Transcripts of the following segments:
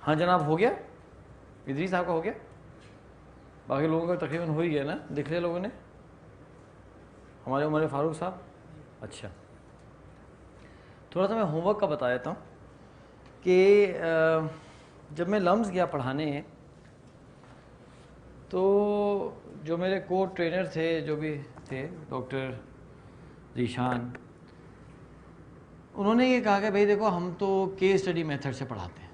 ہاں جناب ہو گیا, ادریس صاحب کا ہو گیا, باقی لوگوں کا تقریباً ہو ہی گیا نا, لکھ لیا لوگوں نے, ہمارے عمر فاروق صاحب. اچھا تھوڑا سا میں ہوم ورک کا بتا دیتا ہوں کہ جب میں لمز گیا پڑھانے تو جو میرے کو ٹرینر تھے جو بھی تھے ڈاکٹر ذیشان, انہوں نے یہ کہا کہ بھائی دیکھو ہم تو کیس اسٹڈی میتھڈ سے پڑھاتے ہیں.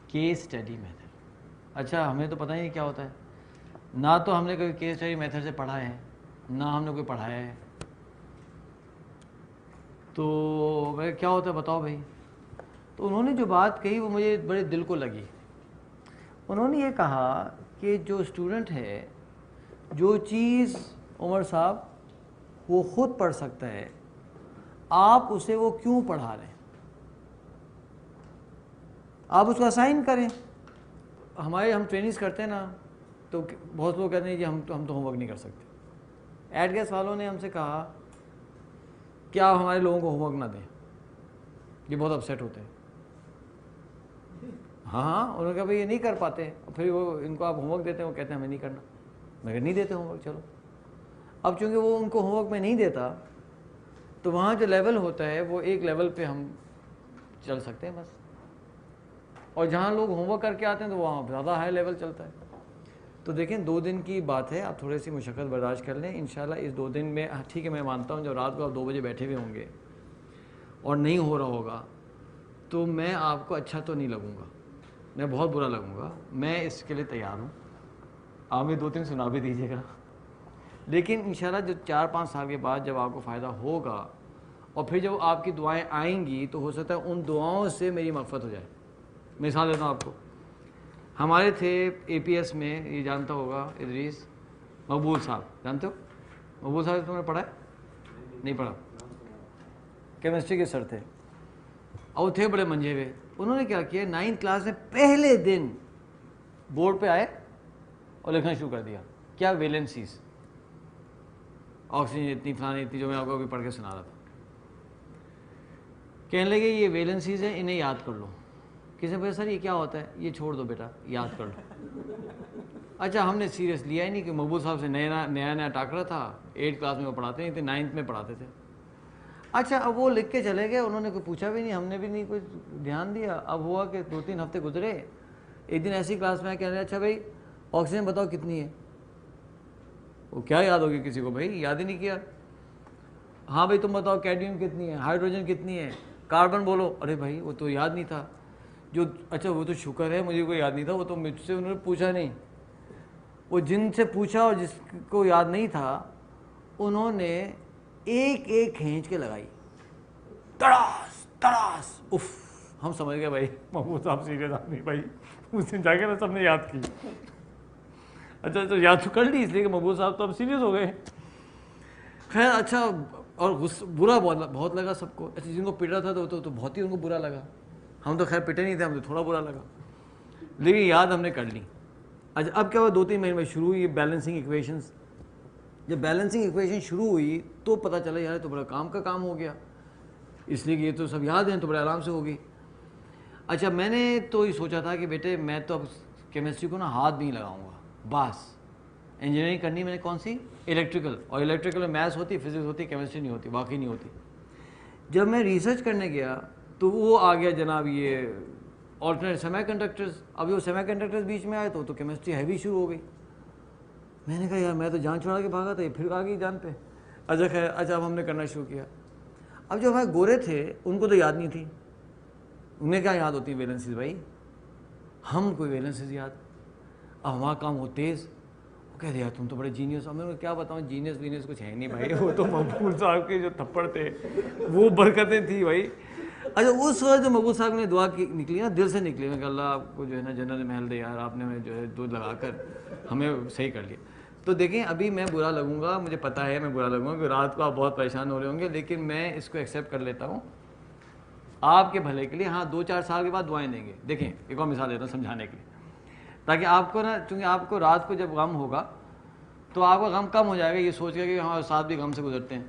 کیس اسٹڈی میتھڈ, اچھا ہمیں تو پتہ ہی نہیں کیا ہوتا ہے, نہ تو ہم نے کبھی کیس اسٹڈی میتھڈ سے پڑھا ہے نہ ہم نے کوئی پڑھایا ہے. تو بھائی کیا ہوتا ہے بتاؤ بھائی. تو انہوں نے جو بات کہی وہ مجھے بڑے دل کو لگی. انہوں نے یہ کہا کہ جو اسٹوڈنٹ ہے, جو چیز عمر صاحب وہ خود پڑھ سکتا ہے, آپ اسے وہ کیوں پڑھا رہے ہیں؟ آپ اس کو اسائن کریں. ہم ٹریننگز کرتے ہیں نا, تو بہت لوگ کہتے ہیں کہ ہم تو ہوم ورک نہیں کر سکتے. ایڈ گیس والوں نے ہم سے کہا کہ آپ ہمارے لوگوں کو ہوم ورک نہ دیں, یہ بہت اپسیٹ ہوتے ہیں. ہاں انہوں نے کہا بھائی یہ نہیں کر پاتے, پھر وہ ان کو آپ ہوم ورک دیتے ہیں, وہ کہتے ہیں ہمیں نہیں کرنا. میں نہیں دیتے ہوم ورک, چلو. اب چونکہ وہ ان کو ہوم ورک میں نہیں دیتا تو وہاں جو لیول ہوتا ہے وہ ایک لیول پہ ہم چل سکتے ہیں بس, اور جہاں لوگ ہوم ورک کر کے آتے ہیں تو وہاں زیادہ ہائی لیول چلتا ہے. تو دیکھیں 2 دن کی بات ہے, آپ تھوڑی سی مشقت برداشت کر لیں انشاءاللہ. اس 2 دن میں ٹھیک ہے میں مانتا ہوں جب رات کو آپ 2 بجے بیٹھے ہوئے ہوں گے اور نہیں ہو رہا ہوگا تو میں آپ کو اچھا تو نہیں لگوں گا, میں بہت برا لگوں گا. میں اس کے لیے تیار ہوں, آپ میں 2-3 سنا بھی دیجیے گا. لیکن انشاءاللہ جو 4-5 سال کے بعد جب آپ کو فائدہ ہوگا اور پھر جب آپ کی دعائیں آئیں گی تو ہو سکتا ہے ان دعاؤں سے میری مغفرت ہو جائے. مثال دیتا ہوں آپ کو, ہمارے تھے اے پی ایس میں, یہ جانتا ہوگا ادریس, مقبول صاحب, جانتے ہو مقبول صاحب؟ تم نے پڑھا ہے؟ نہیں پڑھا. کیمسٹری کے سر تھے اور وہ تھے بڑے منجھے ہوئے. انہوں نے کیا کیا, 9th کلاس میں پہلے دن بورڈ پہ آئے اور لکھنا شروع کر دیا. کیا ویلنسیز, آکسیجن اتنی فلانی اتنی, جو میں آپ کو ابھی پڑھ کے سنا رہا تھا. کہنے لگے یہ ویلنسیز ہیں, انہیں یاد کر لو. کسی نے پوچھا سر یہ کیا ہوتا ہے؟ یہ چھوڑ دو بیٹا, یاد کر لو. اچھا ہم نے سیریس لیا ہی نہیں کہ مقبول صاحب سے نیا ٹاکرا تھا, 8th کلاس میں وہ پڑھاتے نہیں تھے, 9th میں پڑھاتے تھے. اچھا اب وہ لکھ کے چلے گئے, انہوں نے کوئی پوچھا بھی نہیں, ہم نے بھی نہیں کوئی دھیان دیا. اب ہوا کہ 2-3 ہفتے گزرے, ایک دن ایسی کلاس میں کہہ رہے اچھا بھائی آکسیجن بتاؤ کتنی ہے. وہ کیا یاد ہوگی کسی کو, بھائی یاد ہی نہیں کیا. ہاں بھائی تم بتاؤ کیڈمیم کتنی ہے, ہائیڈروجن کتنی ہے, کاربن بولو. ارے بھائی وہ تو یاد نہیں تھا. جو اچھا وہ تو شکر ہے مجھے کوئی یاد نہیں تھا, وہ تو مجھ سے انہوں نے پوچھا نہیں. وہ جن سے پوچھا اور جس کو یاد نہیں تھا انہوں نے ایک ایک کھینچ کے لگائی, تڑاس تڑاس. اف, ہم سمجھ گئے بھائی محمود صاحب سیریس آدمی, بھائی اس دن جا کے نا سب نے یاد کی. اچھا تو یاد تو کر لی اس لیے کہ محمود صاحب تو اب سیریس ہو گئے. خیر اچھا, اور برا بہت لگا سب کو. اچھا جن کو پیٹا تھا تو بہت ہی ان کو برا لگا. ہم تو خیر پٹے نہیں تھے, ہم تو تھوڑا برا لگا, لیکن یاد ہم نے کر لی. اچھا اب کیا ہوا, 2-3 مہینے میں شروع ہوئی بیلنسنگ ایکویشنز. جب بیلنسنگ ایکویشن شروع ہوئی تو پتہ چلا یار تو بڑا کام کا کام ہو گیا, اس لیے کہ یہ تو سب یاد ہیں تو بڑے آرام سے ہوگی. اچھا میں نے تو یہ سوچا تھا کہ بیٹے میں تو اب کیمسٹری کو نا ہاتھ بھی نہیں لگاؤں گا, بس انجینئرنگ کرنی میں نے کون سی, الیکٹریکل. اور الیکٹریکل میں میتھس ہوتی, فزکس ہوتی, کیمسٹری نہیں ہوتی, واقعی نہیں ہوتی. جب میں ریسرچ کرنے گیا تو وہ آ گیا جناب یہ آلٹرنیٹ سیمی کنڈکٹرز. اب جو سیمی کنڈکٹرز بیچ میں آئے تو کیمسٹری ہیوی شروع ہو گئی. میں نے کہا یار میں تو جان چھوڑا کے بھاگا تھا, یہ پھر آ گئی جان پہ. اچھا خیر, اچھا اب ہم نے کرنا شروع کیا. اب جو ہمارے گورے تھے ان کو تو یاد نہیں تھی, انہیں کیا یاد ہوتی ویلنسیز بھائی, ہم کوئی ویلنسیز یاد. اب ہمارا کام ہو تیز, وہ کہتے یار تم تو بڑے جینیس. اب میں کیا بتاؤں, جینیس وینیس کچھ ہے نہیں بھائی, وہ تو مقبول صاحب کے جو تھپڑ تھے وہ برکتیں تھیں بھائی. اچھا اس وقت جو مقبول صاحب نے دعا کی نکلی نا, دل سے نکلی, میں کہ اللہ آپ کو جو ہے نا جنت محل دے یار, آپ نے جو ہے دودھ لگا کر ہمیں صحیح کر لیا. تو دیکھیں ابھی میں برا لگوں گا, مجھے پتہ ہے میں برا لگوں گا کہ رات کو آپ بہت پریشان ہو رہے ہوں گے, لیکن میں اس کو ایکسیپٹ کر لیتا ہوں آپ کے بھلے کے لیے. ہاں 2-4 سال کے بعد دعائیں دیں گے. دیکھیں ایک اور مثال دیتا ہوں سمجھانے کے لیے, تاکہ آپ کو نا, چونکہ آپ کو رات کو جب غم ہوگا تو آپ کا غم کم ہو جائے گا, یہ سوچ کے کہ ہمارے ساتھ بھی غم سے گزرتے ہیں,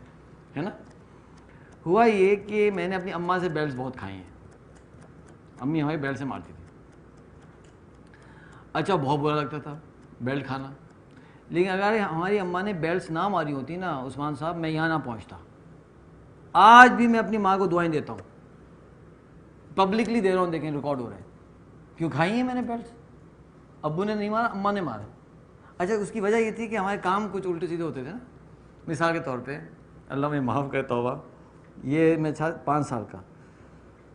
ہے نا. ہوا یہ کہ میں نے اپنی اماں سے بیلٹس بہت کھائے ہیں, امی ہماری بیلٹ سے مارتی تھی. اچھا بہت برا لگتا تھا بیلٹ کھانا، لیکن اگر ہماری اماں نے بیلٹس نہ ماری ہوتی نا عثمان صاحب، میں یہاں نہ پہنچتا. آج بھی میں اپنی ماں کو دعائیں دیتا ہوں، پبلکلی دے رہا ہوں، دیکھیں ریکارڈ ہو رہے ہیں. کیوں کھائی ہیں میں نے بیلٹس؟ ابو نے نہیں مارا، اماں نے مارا. اچھا اس کی وجہ یہ تھی کہ ہمارے کام کچھ الٹے سیدھے ہوتے تھے نا. مثال کے طور پہ، اللہ میں معاف کرے توبہ، یہ میں تھا 5 سال کا،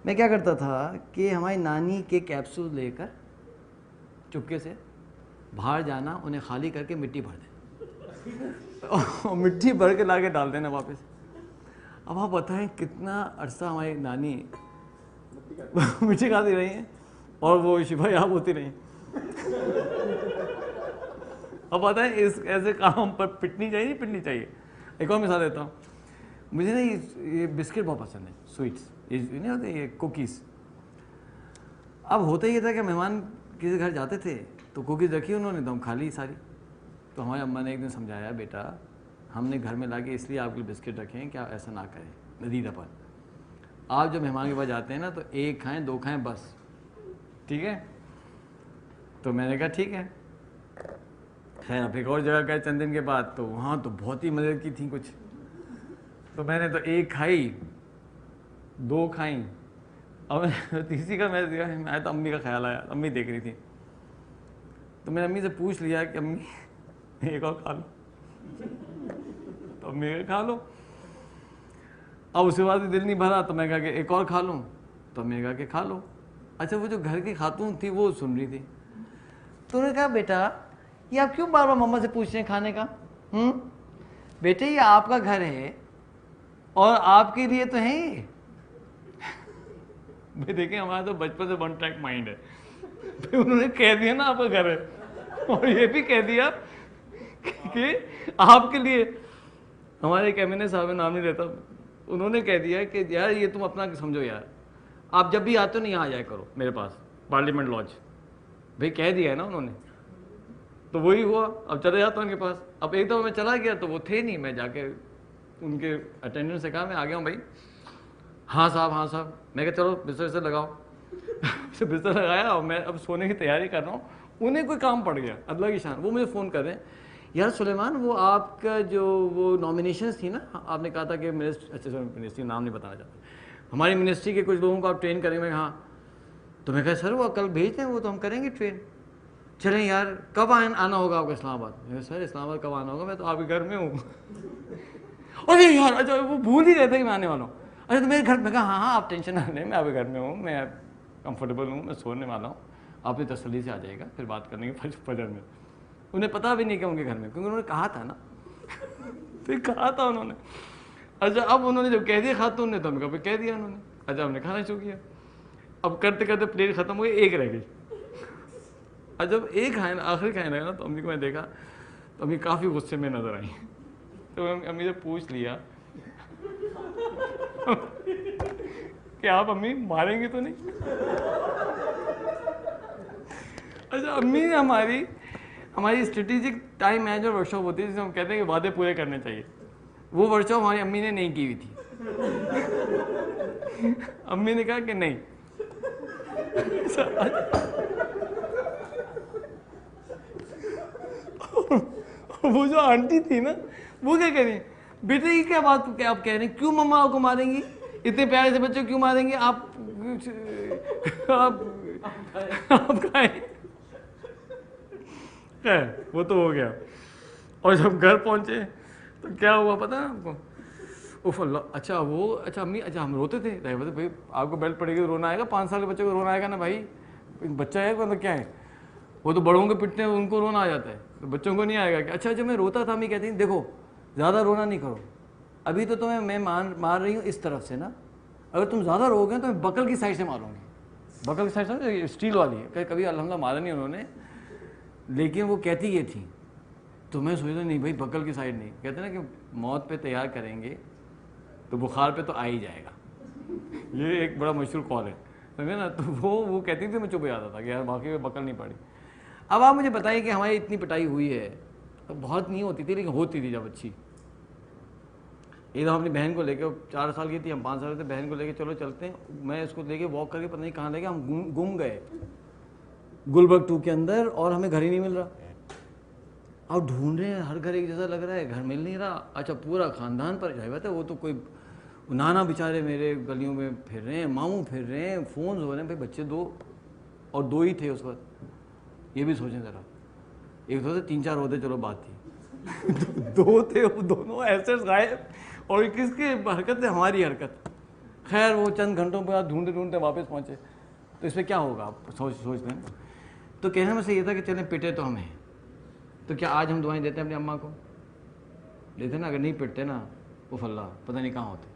میں کیا کرتا تھا کہ ہماری نانی کے کیپسول لے کر چپکے سے باہر جانا، انہیں خالی کر کے مٹی بھر دیں اور مٹی بھر کے لا کے ڈال دینا واپس. اب آپ بتائیں کتنا عرصہ ہماری نانی مٹی کھاتی رہی ہیں اور وہ شفا یاب ہوتی رہی. اب بتائیں اس ایسے کام پر پٹنی چاہیے نہیں پٹنی چاہیے. ایک اور مثال دیتا ہوں، مجھے نا یہ بسکٹ بہت پسند ہے، سویٹس، یہ نہیں ہوتے یہ کوکیز. اب ہوتا یہ تھا کہ مہمان کسی گھر جاتے تھے تو کوکیز رکھی انہوں نے تو ہم کھا لی ساری. تو ہماری اماں نے ایک دن سمجھایا، بیٹا ہم نے گھر میں لا کے اس لیے آپ کے لیے بسکٹ رکھے ہیں کہ آپ ایسا نہ کریں. ندیدہ پر آپ جب مہمان کے پاس جاتے ہیں نا تو 1 کھائیں 2 کھائیں بس، ٹھیک ہے؟ تو میں نے کہا ٹھیک ہے. خیر اب ایک اور جگہ گئے چند دن کے بعد، تو وہاں تو بہت ہی مزے کی تھیں کچھ. تو میں نے تو 1 کھائی، 2 کھائیں، اور تیسری کا میں تو امی کا خیال آیا، امی دیکھ رہی تھی. تو میں نے امی سے پوچھ لیا کہ امی ایک اور کھا لو، تو امی نے کھا لو. اب اس کے بعد دل نہیں بھرا تو میں کہا کہ ایک اور کھا لوں، تو امی نے کہا کہ کھا لو. اچھا وہ جو گھر کی خاتون تھی وہ سن رہی تھی. تو نے کہا بیٹا یہ آپ کیوں بار بار مما سے پوچھ رہے ہیں کھانے کا؟ بیٹے یہ آپ کا گھر ہے اور آپ کے لیے تو ہے یہ. بھائی دیکھیں ہمارا تو بچپن سے 1 ٹریک مائنڈ ہے. انہوں نے کہہ دیا نا آپ کا گھر ہے، اور یہ بھی کہہ دیا کہ آپ کے لیے. ہمارے ایک ایم این اے صاحب، نام نہیں لیتا، انہوں نے کہہ دیا کہ یار یہ تم اپنا سمجھو یار، آپ جب بھی آتے ہو نا یہاں آ جایا کرو میرے پاس پارلیمنٹ لاج. بھائی کہہ دیا ہے نا انہوں نے، تو وہی ہوا. اب چلے جاتا ہوں ان کے پاس. اب ایک دفعہ میں چلا گیا تو وہ تھے نہیں، میں جا کے ان کے اٹینڈنٹ سے کہا میں آ گیا ہوں بھائی. ہاں صاحب ہاں صاحب. میں کہا چلو بستر سے لگاؤ. بستر لگایا اور میں اب سونے کی تیاری کر رہا ہوں. انہیں کوئی کام پڑ گیا، اللہ کی شان. وہ مجھے فون کر رہے ہیں، یار سلیمان وہ آپ کا جو وہ نامینیشنس تھی نا، آپ نے کہا تھا کہ اچھا منسٹری نام نہیں بتانا چاہتا، ہماری منسٹری کے کچھ لوگوں کو آپ ٹرین کریں گے. ہاں. تو میں کہا سر وہ کل بھیج دیں، وہ تو ہم کریں گے ٹرین. چلیں یار کب آنا ہوگا آپ کو اسلام آباد؟ میں کہا سر اسلام آباد کب آنا ہوگا، میں تو آپ کے گھر میں ہوں. ارے یار اچھا وہ بھول ہی رہتے کہ میں آنے والا ہوں. اچھا تو میرے گھر میں کہا ہاں ہاں آپ ٹینشن نہ لیں، میں آپ کے گھر میں ہوں، میں کمفرٹیبل ہوں، میں سونے والا ہوں، آپ نے تسلی سے آ جائے گا، پھر بات کرنے کے فجر میں. انہیں پتا بھی نہیں کہ ان کے گھر میں، کیونکہ انہوں نے کہا تھا نا. پھر کہا تھا انہوں نے. اچھا اب انہوں نے جب کہہ دیا خاتون نے تو ہم کہا کہہ دیا انہوں نے. اچھا ہم نے کھانا شروع کیا. اب کرتے کرتے پلیٹ ختم ہو گئی، 1 رہ گئی. اور جب 1 کھائے نا، آخری کھائے نا، تو امی کو میں دیکھا تو امی کافی غصے میں نظر آئی. تو امی سے پوچھ لیا کہ آپ امی ماریں گے تو نہیں؟ اچھا امی نے ہماری strategic time manager work shop ہوتی ہے جس میں ہم کہتے ہیں کہ وعدے پورے کرنے چاہیے، وہ ورک شاپ ہماری امی نے نہیں کی ہوئی تھی. امی نے کہا کہ نہیں. وہ جو آنٹی تھی نا وہ کیا کہہ رہی ہیں، بیٹے یہ کیا بات کیا آپ کہہ رہے ہیں، کیوں مما آپ کو ماریں گی، اتنے پیارے سے بچے کیوں ماریں گے آپ کھائیں. خیر وہ تو ہو گیا. اور جب گھر پہنچے تو کیا ہوا پتہ ہے آپ کو؟ اوف اللہ. اچھا امی اچھا ہم روتے تھے بھائی آپ کو بیلٹ پڑے گی تو رونا آئے گا، 5 سال کے بچے کو رونا آئے گا نا بھائی، بچہ ہے مطلب کیا ہے، وہ تو بڑوں کو پٹتے ہیں ان کو رونا آ جاتا ہے، تو بچوں کو نہیں آئے گا کہ اچھا جب میں روتا تھا امی کہتی ہیں دیکھو زیادہ رونا نہیں کرو، ابھی تو تمہیں میں مار رہی ہوں اس طرف سے نا، اگر تم زیادہ رو گے تو میں بکل کی سائڈ سے ماروں گی. بکل کی سائڈ سے اسٹیل والی ہے، کبھی الحمدللہ مارا نہیں انہوں نے، لیکن وہ کہتی یہ تھی. تو میں سوچتا نہیں بھائی بکل کی سائڈ نہیں، کہتے نا کہ موت پہ تیار کریں گے تو بخار پہ تو آ ہی جائے گا. یہ ایک بڑا مشہور قول ہے سمجھے نا. تو وہ کہتی تھی، میں چپ ہو جاتا تھا کہ یار باقی میں بکل نہیں پڑی. اب آپ مجھے بتائیے کہ ہماری اتنی پٹائی ہوئی ہے، بہت نہیں ہوتی تھی لیکن ہوتی تھی جب اچھی. ایک دم اپنی بہن کو لے کے 4 سال کی تھی، ہم 5 سال کے تھے، بہن کو لے کے چلو چلتے ہیں، میں اس کو لے کے واک کر کے پتہ نہیں کہاں لے کے ہم گم گئے. گلبرگ 2 کے اندر، اور ہمیں گھر ہی نہیں مل رہا. اب ڈھونڈ رہے ہیں، ہر گھر ایک جیسا لگ رہا ہے، گھر مل نہیں رہا. اچھا پورا خاندان پر جائے ہے، وہ تو کوئی نانا بیچارے میرے گلیوں میں پھر رہے ہیں، ماموں پھر رہے ہیں، فونز ہو رہے ہیں. بھائی بچے 2 اور 2 ہی تھے اس وقت. یہ بھی سوچیں ذرا، ایک تو 3-4 ہوتے چلو بات تھی، 2 تھے، وہ دونوں ایسے غائب. اور کس کی حرکت ہے؟ ہماری حرکت. خیر وہ چند گھنٹوں بعد ڈھونڈتے ڈھونڈتے واپس پہنچے. تو اس پہ کیا ہوگا آپ سوچ لیں. تو کہنے میں سے یہ تھا کہ چلیں پٹے تو ہمیں. تو کیا آج ہم دعائیں دیتے ہیں اپنی اماں کو؟ دیتے نا. اگر نہیں پٹتے نا اف اللہ پتہ نہیں کہاں ہوتے.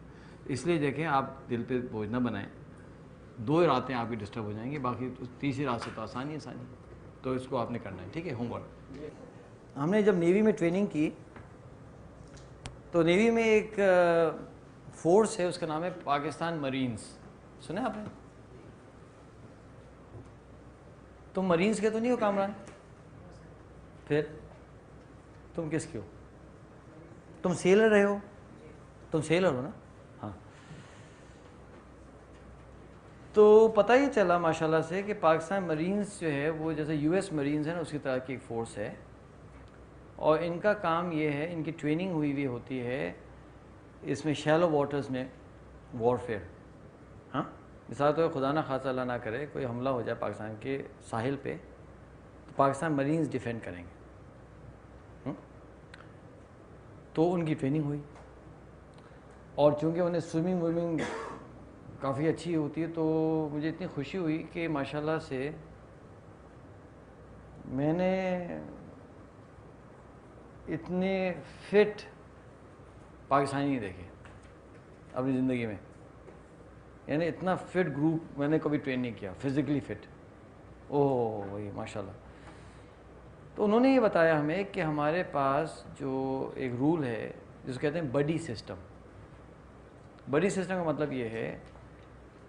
اس لیے دیکھیں آپ دل پہ بوجھ نہ بنائیں. 2 راتیں آپ کی ڈسٹرب ہو جائیں گی، باقی تیسری رات سے تو آسانی. تو اس کو آپ نے کرنا ہے، ٹھیک ہے. Home work. ہم نے جب نیوی میں ٹریننگ کی تو نیوی میں ایک فورس ہے، اس کا نام ہے پاکستان مرینز. سنا آپ نے؟ تم مرینز کے تو نہیں ہو کامران؟ پھر تم کس کے ہو؟ تم سیلر رہے ہو؟ تم سیلر ہو نا؟ ہاں. تو پتہ ہی چلا ماشاءاللہ سے کہ پاکستان مرینز جو ہے وہ جیسے یو ایس مرینز ہے نا، اسی طرح کی ایک فورس ہے. اور ان کا کام یہ ہے، ان کی ٹریننگ ہوئی ہوتی ہے اس میں شیلو واٹرز میں وارفیئر. ہاں مثال طور خدا نہ خاصہ اللہ نہ کرے کوئی حملہ ہو جائے پاکستان کے ساحل پہ، تو پاکستان مرینز ڈیفینڈ کریں گے. تو ان کی ٹریننگ ہوئی، اور چونکہ انہیں سوئمنگ ووئمنگ کافی اچھی ہوتی ہے، تو مجھے اتنی خوشی ہوئی کہ ماشاءاللہ سے میں نے اتنے فٹ پاکستانی نہیں دیکھے اپنی زندگی میں. یعنی اتنا فٹ گروپ میں نے کبھی ٹرین نہیں کیا، فزیکلی فٹ. اوہ وہی ماشاء اللہ. تو انہوں نے یہ بتایا ہمیں کہ ہمارے پاس جو ایک رول ہے جس کو کہتے ہیں بڈی سسٹم. بڈی سسٹم کا مطلب یہ ہے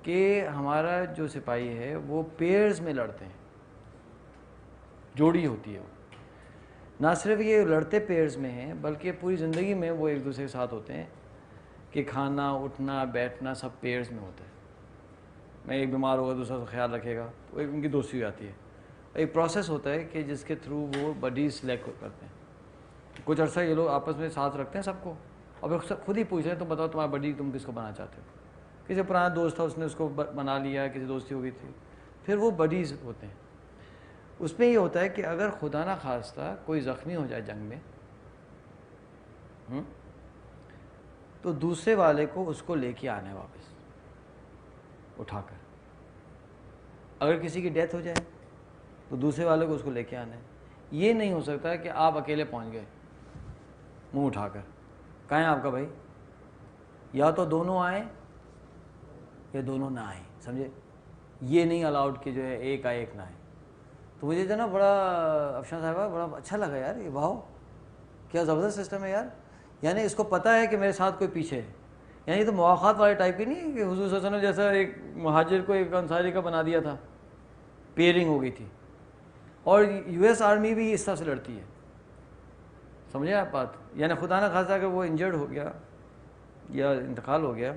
کہ ہمارا جو سپاہی ہے وہ پیئرز میں لڑتے ہیں، جوڑی ہوتی ہے. وہ نہ صرف یہ لڑتے پیئرز میں ہیں بلکہ پوری زندگی میں وہ ایک دوسرے کے ساتھ ہوتے ہیں کہ کھانا اٹھنا بیٹھنا سب پیئرز میں ہوتا ہے. میں ایک بیمار ہوگا دوسرا تو خیال رکھے گا، وہ ایک ان کی دوستی ہو جاتی ہے. ایک پروسیس ہوتا ہے کہ جس کے تھرو وہ بڈیز سلیکٹ کرتے ہیں. کچھ عرصہ یہ لوگ آپس میں ساتھ رکھتے ہیں سب کو، اور پھر خود ہی پوچھ رہے ہیں تم بتاؤ تمہارا بڈی تم کس کو بنانا چاہتے ہو. کسی پرانا دوست تھا اس نے اس کو بنا لیا، کسی دوستی ہو گئی تھی، پھر وہ بڈیز ہوتے ہیں. اس میں یہ ہوتا ہے کہ اگر خدا نہ خواستہ کوئی زخمی ہو جائے جنگ میں، تو دوسرے والے کو اس کو لے کے آنا ہے واپس اٹھا کر. اگر کسی کی ڈیتھ ہو جائے تو دوسرے والے کو اس کو لے کے آنا ہے. یہ نہیں ہو سکتا کہ آپ اکیلے پہنچ گئے منہ اٹھا کر. کہاں ہے آپ کا بھائی؟ یا تو دونوں آئیں یا دونوں نہ آئیں، سمجھے؟ یہ نہیں الاؤڈ کہ جو ہے ایک آئے ایک نہ آئے. تو مجھے جو نا بڑا افشان صاحبہ بڑا اچھا لگا یار، یہ واو کیا زبردست سسٹم ہے یار. یعنی اس کو پتہ ہے کہ میرے ساتھ کوئی پیچھے ہے. یعنی یہ تو مواخات والے ٹائپ کی نہیں کہ حضور صلی اللہ علیہ وسلم جیسا ایک مہاجر کو ایک انصاری کا بنا دیا تھا، پیئرنگ ہو گئی تھی. اور یو ایس آرمی بھی اس طرح سے لڑتی ہے، سمجھے آپ بات؟ یعنی خدا نہ خاصہ اگر وہ انجرڈ ہو گیا یا انتقال ہو گیا،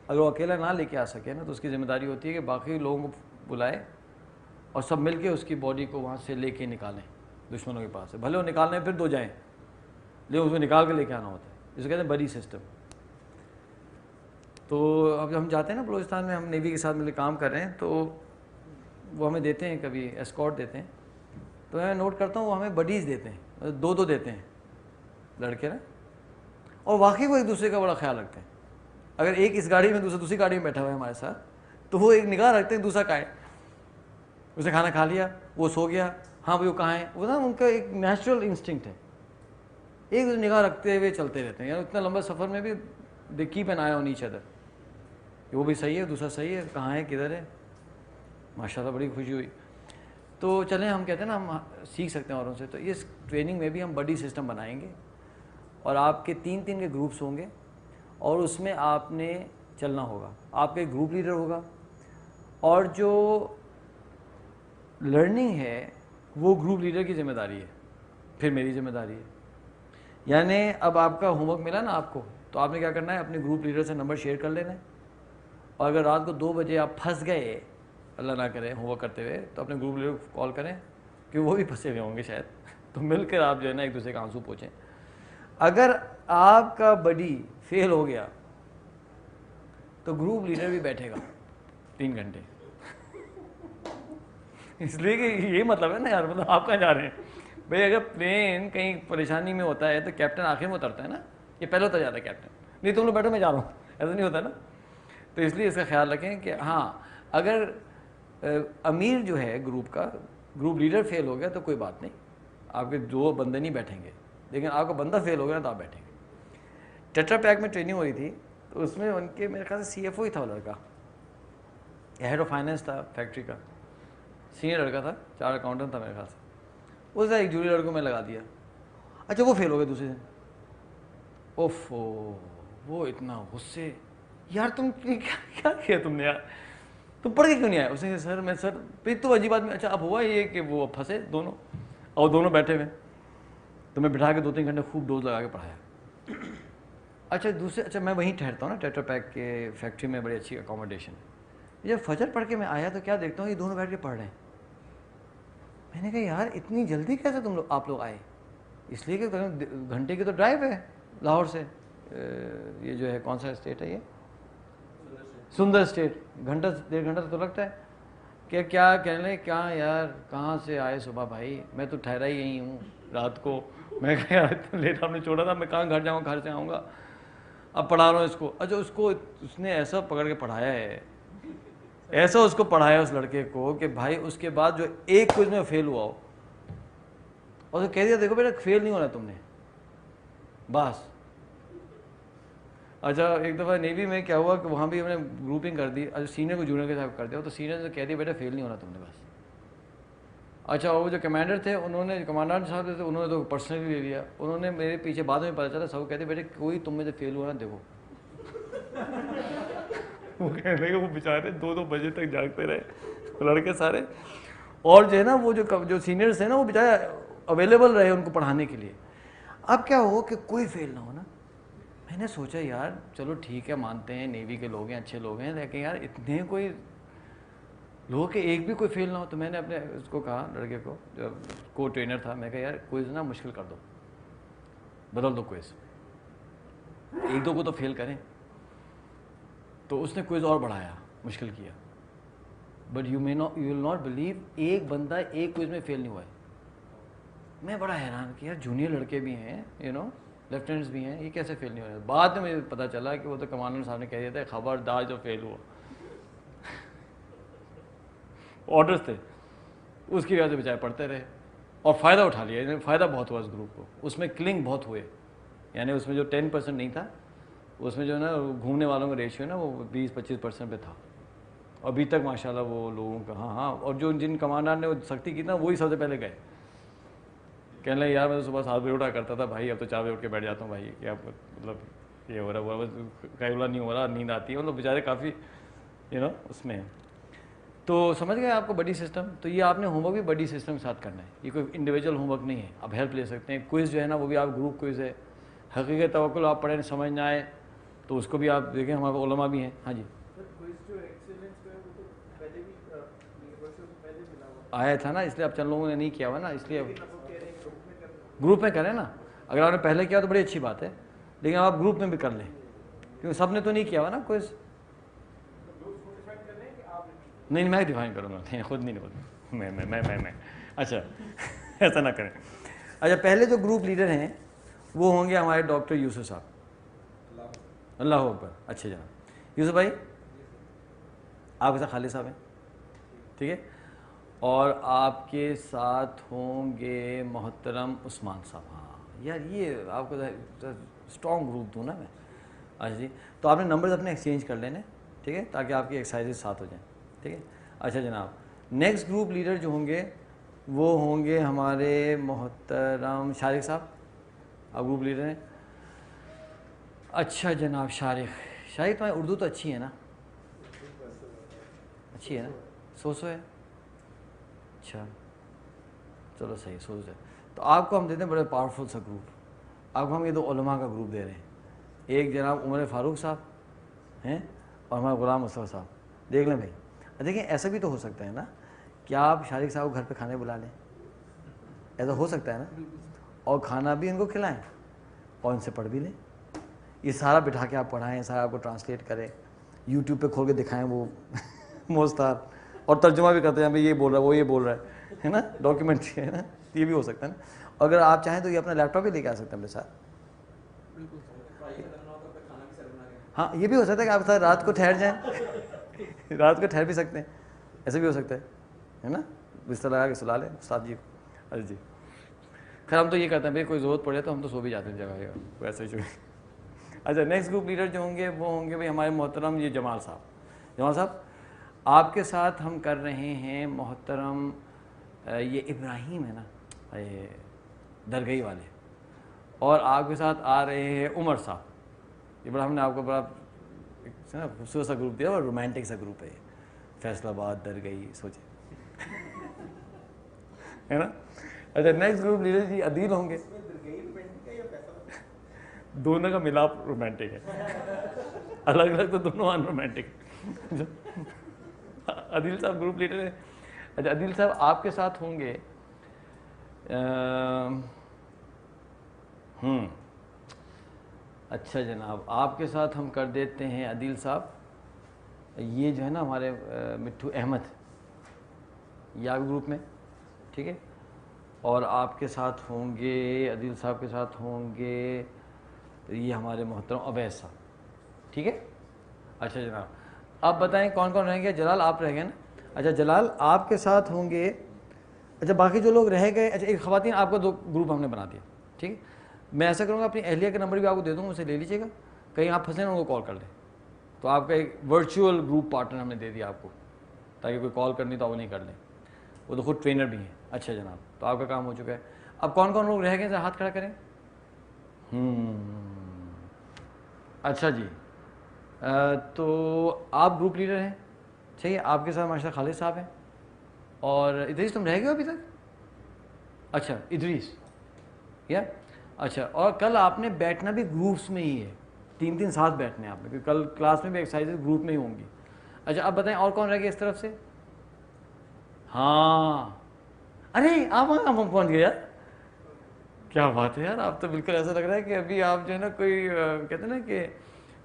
اگر وہ اکیلا نہ لے کے آ سکے نا، تو اس کی ذمہ داری ہوتی ہے کہ باقی لوگوں کو بلائے اور سب مل کے اس کی باڈی کو وہاں سے لے کے نکالیں دشمنوں کے پاس سے. بھلے وہ نکالنے پھر 2 جائیں، لیکن اس کو نکال کے لے کے آنا ہوتا ہے. اسے کہتے ہیں بڑی سسٹم. تو اب جب ہم جاتے ہیں نا بلوچستان میں، ہم نیوی کے ساتھ مل کے کام کر رہے ہیں، تو وہ ہمیں دیتے ہیں کبھی ایسکارٹ دیتے ہیں. تو میں نوٹ کرتا ہوں وہ ہمیں بڈیز دیتے ہیں، 2 دیتے ہیں لڑکے نا. اور واقعی وہ ایک دوسرے کا بڑا خیال رکھتے ہیں. اگر ایک اس گاڑی میں دوسری گاڑی میں بیٹھا ہوا ہے ہمارے ساتھ، تو وہ ایک نگاہ رکھتے ہیں دوسرا کہاں ہے. اس نے کھانا کھا لیا، وہ سو گیا، ہاں بھائی وہ کہاں ہے. وہ نا ان کا ایک نیچرل انسٹنکٹ ہے، ایک دوسرے نگاہ رکھتے ہوئے چلتے رہتے ہیں. یعنی اتنا لمبا سفر میں بھی they keep an eye on each other, وہ بھی صحیح ہے دوسرا صحیح ہے، کہاں ہے کدھر ہے. ماشاءاللہ بڑی خوشی ہوئی. تو چلیں ہم کہتے ہیں نا ہم سیکھ سکتے ہیں اوروں سے. تو اس ٹریننگ میں بھی ہم بڈی سسٹم بنائیں گے، اور آپ کے 3 کے گروپس ہوں گے، اور اس میں آپ نے چلنا ہوگا. آپ کا ایک گروپ لیڈر ہوگا، اور جو لرننگ ہے وہ گروپ لیڈر کی ذمہ داری ہے، پھر میری ذمہ داری ہے. یعنی اب آپ کا ہوم ورک ملا نا آپ کو، تو آپ نے کیا کرنا ہے، اپنے گروپ لیڈر سے نمبر شیئر کر لینا ہے. اور اگر رات کو 2 بجے آپ پھنس گئے اللہ نہ کرے ہوم ورک کرتے ہوئے تو اپنے گروپ لیڈر کو کال کریں کہ وہ بھی پھنسے ہوئے ہوں گے شاید, تو مل کر آپ جو ہے نا ایک دوسرے کا آنسو پوچھیں. اگر آپ کا بڈی فیل ہو گیا تو گروپ لیڈر بھی بیٹھے گا 3 گھنٹے. اس لیے کہ یہی مطلب ہے نا یار, مطلب آپ کہاں جا رہے ہیں بھائی. اگر پلین کہیں پریشانی میں ہوتا ہے تو کیپٹن آخر میں اترتا ہے نا, یہ پہلے اتر جاتا ہے کیپٹن, نہیں تم لوگ بیٹھو میں جا رہا ہوں, ایسا نہیں ہوتا نا. تو اس لیے اس کا خیال رکھیں کہ ہاں اگر امیر جو ہے گروپ کا, گروپ لیڈر فیل ہو گیا تو کوئی بات نہیں, آپ کے 2 بندے نہیں بیٹھیں گے, لیکن آپ کا بندہ فیل ہو گیا تو آپ بیٹھیں گے. ٹیٹرا پیک میں ٹریننگ ہو رہی تھی تو اس میں ان کے میرے خیال سے CFO ہی تھا وہ لڑکا, ہیڈ آف فائنینس تھا فیکٹری کا, سینئر لڑکا تھا, 4 اکاؤنٹنٹ تھا میرے خیال سے. اس ایک جوری لڑکوں میں لگا دیا. اچھا وہ فیل ہو گئے دوسرے دن. اوف وہ اتنا غصے, یار تم کیا کیا تم نے یار, تم پڑھ کے کیوں نہیں آئے؟ اس نے سر میں سر پھر تو عجیب بات میں. اچھا اب ہوا یہ کہ وہ پھنسے دونوں اور دونوں بیٹھے ہوئے, تو میں بٹھا کے 2-3 گھنٹے خوب ڈوز لگا کے پڑھایا. اچھا میں وہیں ٹھہرتا ہوں نا ٹیٹرا پیک کے فیکٹری میں, بڑی اچھی اکوموڈیشن. جب فجر پڑھ کے میں آیا تو کیا دیکھتا ہوں یہ دونوں بیٹھ کے پڑھ رہے ہیں. میں نے کہا یار اتنی جلدی کیسے آپ لوگ آئے؟ اس لیے کہ گھنٹے کی تو ڈرائیو ہے لاہور سے, یہ جو ہے کون سا اسٹیٹ ہے یہ, سندر اسٹیٹ, 1.5 گھنٹہ تو لگتا ہے. کہ کیا کہنے لگے کیا یار کہاں سے آئے صبح بھائی, میں تو ٹھہرا ہی یہیں ہوں رات کو. میں کہا یار اتنا لیٹ آپ نے چھوڑا تھا, میں کہاں گھر جاؤں, گھر سے آؤں گا, اب پڑھا رہا ہوں اس کو. اچھا اس نے ایسا پکڑ کے پڑھایا ہے, ایسا اس کو پڑھایا اس لڑکے کو کہ بھائی اس کے بعد جو ایک کوئز میں فیل ہوا ہو, اور تو کہہ دیا دیکھو بیٹا فیل نہیں ہونا تم نے بس. اچھا ایک دفعہ نیوی میں کیا ہوا کہ وہاں بھی ہم نے گروپنگ کر دی. اچھا سینئر کو جونیئر کے ساتھ کر دیا, تو سینئر نے کہہ دیا بیٹا فیل نہیں ہونا تم نے بس. اچھا وہ جو کمانڈر تھے انہوں نے, کمانڈر صاحب تھے, انہوں نے تو پرسنلی لے لیا. انہوں نے میرے پیچھے بعد میں پتہ چلا, سب کہتے بیٹے کوئی تم میں سے فیل ہوا نا دیکھو. وہ کہنے لگے وہ بیچارے 2-2 بجے تک جاگتے رہے لڑکے سارے, اور جو ہے نا وہ جو سینئرس ہیں نا وہ بیچارے اویلیبل رہے ان کو پڑھانے کے لیے. اب کیا ہو کہ کوئی فیل نہ ہو نا. میں نے سوچا یار چلو ٹھیک ہے مانتے ہیں نیوی کے لوگ ہیں, اچھے لوگ ہیں, لیکن یار اتنے کوئی لوگ کہ ایک بھی کوئی فیل نہ ہو. تو میں نے اپنے اس کو کہا, لڑکے کو جو کو ٹرینر تھا, میں کہا یار کوئز نا مشکل کر دو, بدل دو کوئز, 1-2 کو تو فیل کریں. تو اس نے کوئز اور بڑھایا, مشکل کیا. But you will not believe, ایک بندہ ایک کوئز میں فیل نہیں ہوا ہے. میں بڑا حیران کہ یار جونیئر لڑکے بھی ہیں, لیفٹیننٹس بھی ہیں, یہ کیسے فیل نہیں ہو رہے. بعد میں مجھے پتہ چلا کہ وہ تو کمانڈر صاحب نے کہہ دیا تھا خبردار جو فیل ہوا, آرڈرس تھے, اس کی وجہ سے بچائے پڑھتے رہے اور فائدہ اٹھا لیا. یعنی فائدہ بہت ہوا اس گروپ کو, اس میں کلنگ بہت ہوئے. یعنی اس میں جو 10% نہیں تھا, اس میں جو ہے نا گھومنے والوں کا ریشیو ہے نا وہ 20-25% پہ تھا. ابھی تک ماشاءاللہ وہ لوگوں کا ہاں. اور جن کمانڈر نے وہ سختی کی نا وہی سب سے پہلے گئے. کہنے لگے یار میں تو صبح 7 بجے اٹھا کرتا تھا بھائی, اب تو 4 بجے اٹھ کے بیٹھ جاتا ہوں بھائی. کیا مطلب یہ ہو رہا ہوا قیبلہ نہیں ہو رہا, نیند آتی ہے. مطلب بیچارے کافی اس میں. تو سمجھ گئے آپ کو بڈی سسٹم. تو یہ آپ نے ہوم ورک بھی بڈی سسٹم کے ساتھ کرنا ہے, یہ کوئی انڈیویجول ہوم ورک نہیں ہے. آپ ہیلپ لے سکتے ہیں. کوئز جو ہے نا وہ بھی آپ گروپ کوئز ہے. حقیقت توکل آپ پڑھیں سمجھ نہ آئے تو اس کو بھی آپ دیکھیں, ہمارے علماء بھی ہیں. ہاں جی آیا تھا نا, اس لیے اب چند لوگوں نے نہیں کیا ہوا نا, اس لیے گروپ میں کریں نا. اگر آپ نے پہلے کیا تو بڑی اچھی بات ہے, لیکن آپ گروپ میں بھی کر لیں, کیونکہ سب نے تو نہیں کیا ہوا نا کوئز. نہیں میں ڈیفائن کروں گا, خود نہیں میں اچھا ایسا نہ کریں. اچھا پہلے جو گروپ لیڈر ہیں وہ ہوں گے ہمارے ڈاکٹر یوسف صاحب. اللہ اکبر. اچھا جناب یوسف بھائی آپ کے ساتھ خالد صاحب ہیں, ٹھیک ہے, اور آپ کے ساتھ ہوں گے محترم عثمان صاحب. ہاں یار یہ آپ کو اسٹرانگ گروپ دوں نا میں. اچھا جی, تو آپ نے نمبرز اپنے ایکسچینج کر لینے, ٹھیک ہے, تاکہ آپ کی ایکسرسائز ساتھ ہو جائیں, ٹھیک ہے. اچھا جناب, نیکسٹ گروپ لیڈر جو ہوں گے وہ ہوں گے ہمارے محترم شارق صاحب. آپ گروپ لیڈر ہیں. اچھا جناب شارق تمہاری اردو تو اچھی ہے نا, اچھی ہے نا, 100 ہے. اچھا چلو صحیح, 100 ہے. تو آپ کو ہم دیتے ہیں بڑے پاورفل سا گروپ. آپ کو ہم یہ 2 علماء کا گروپ دے رہے ہیں. ایک جناب عمر فاروق صاحب ہیں اور ہمارے غلام مصطفیٰ صاحب. دیکھ لیں بھائی, دیکھیں ایسا بھی تو ہو سکتا ہے نا کہ آپ شارق صاحب کو گھر پہ کھانے بلا لیں, ایسا ہو سکتا ہے نا, اور کھانا بھی ان کو کھلائیں اور ان سے پڑھ بھی لیں. یہ سارا بٹھا کے آپ پڑھائیں, سارا آپ کو ٹرانسلیٹ کریں, یوٹیوب پہ کھول کے دکھائیں وہ موستار, اور ترجمہ بھی کرتے ہیں بھائی یہ بول رہا ہے وہ یہ بول رہا ہے نا, ڈاکیومنٹری ہے نا, یہ بھی ہو سکتا ہے نا. اگر آپ چاہیں تو یہ اپنا لیپ ٹاپ بھی لے کے آ سکتے ہیں اپنے ساتھ. ہاں یہ بھی ہو سکتا ہے کہ آپ رات کو ٹھہر جائیں, رات کو ٹھہر بھی سکتے ہیں, ایسا بھی ہو سکتا ہے نا, بستر لگا کے سلا لیں استاد جی کو. اچھا جی, خیر ہم تو یہ کہتے ہیں بھائی کوئی ضرورت پڑے تو ہم تو سو بھی جاتے ہیں جگہ ویسے ہی. اچھا نیکسٹ گروپ لیڈر جو ہوں گے وہ ہوں گے بھائی ہمارے محترم یہ جمال صاحب. جمال صاحب آپ کے ساتھ ہم کر رہے ہیں محترم یہ ابراہیم ہے نا درگئی والے, اور آپ کے ساتھ آ رہے ہیں عمر صاحب. یہ بڑا ہم نے آپ کو بڑا خوبصورت سا گروپ دیا اور رومانٹک سا گروپ ہے, فیصل آباد درگئی سوچے ہے نا. اچھا نیکسٹ گروپ لیڈر جی عدیل ہوں گے. دونوں کا ملاپ رومانٹک ہے, الگ الگ تو دونوں ان رومانٹک. عدیل صاحب گروپ لیڈر ہیں. اچھا عدیل صاحب آپ کے ساتھ ہوں گے اچھا جناب آپ کے ساتھ ہم کر دیتے ہیں عدیل صاحب, یہ جو ہے نا ہمارے مٹھو احمد, یہ آپ گروپ میں ٹھیک ہے. اور آپ کے ساتھ ہوں گے عدیل صاحب کے ساتھ ہوں گے یہ ہمارے محترم عبید صاحب, ٹھیک ہے. اچھا جناب آپ بتائیں کون کون رہیں گے. جلال آپ رہ گئے نا. اچھا جلال آپ کے ساتھ ہوں گے. اچھا باقی جو لوگ رہ گئے, اچھا ایک خواتین آپ کا 2 گروپ ہم نے بنا دیا, ٹھیک ہے. میں ایسا کروں گا اپنی اہلیہ کا نمبر بھی آپ کو دے دوں گا, اسے لے لیجیے گا, کہیں آپ پھنسے نا ان کو کال کر لیں. تو آپ کا ایک ورچوئل گروپ پارٹنر ہم نے دے دیا آپ کو, تاکہ کوئی کال کرنی تو وہ نہیں کر لیں, وہ تو خود ٹرینر بھی ہیں. اچھا جناب تو آپ کا کام ہو چکا ہے. اب کون کون لوگ رہ گئے ذرا ہاتھ کھڑا کریں. اچھا جی تو آپ گروپ لیڈر ہیں, صحیح ہے. آپ کے ساتھ ماشاء اللہ خالد صاحب ہیں, اور ادریس تم رہ گئے ہو ابھی تک. اچھا ادریس یا اچھا, اور کل آپ نے بیٹھنا بھی گروپس میں ہی ہے, 3 ساتھ بیٹھنے ہیں آپ نے, کیونکہ کل کلاس میں بھی ایکسرسائز گروپ میں ہی ہوں گی. اچھا اب بتائیں اور کون رہ گیا اس طرف سے. ہاں ارے آپ پہنچ گئے یار, کیا بات ہے یار. آپ تو بالکل ایسا لگ رہا ہے کہ ابھی آپ جو ہے نا کوئی کہتے ہیں نا کہ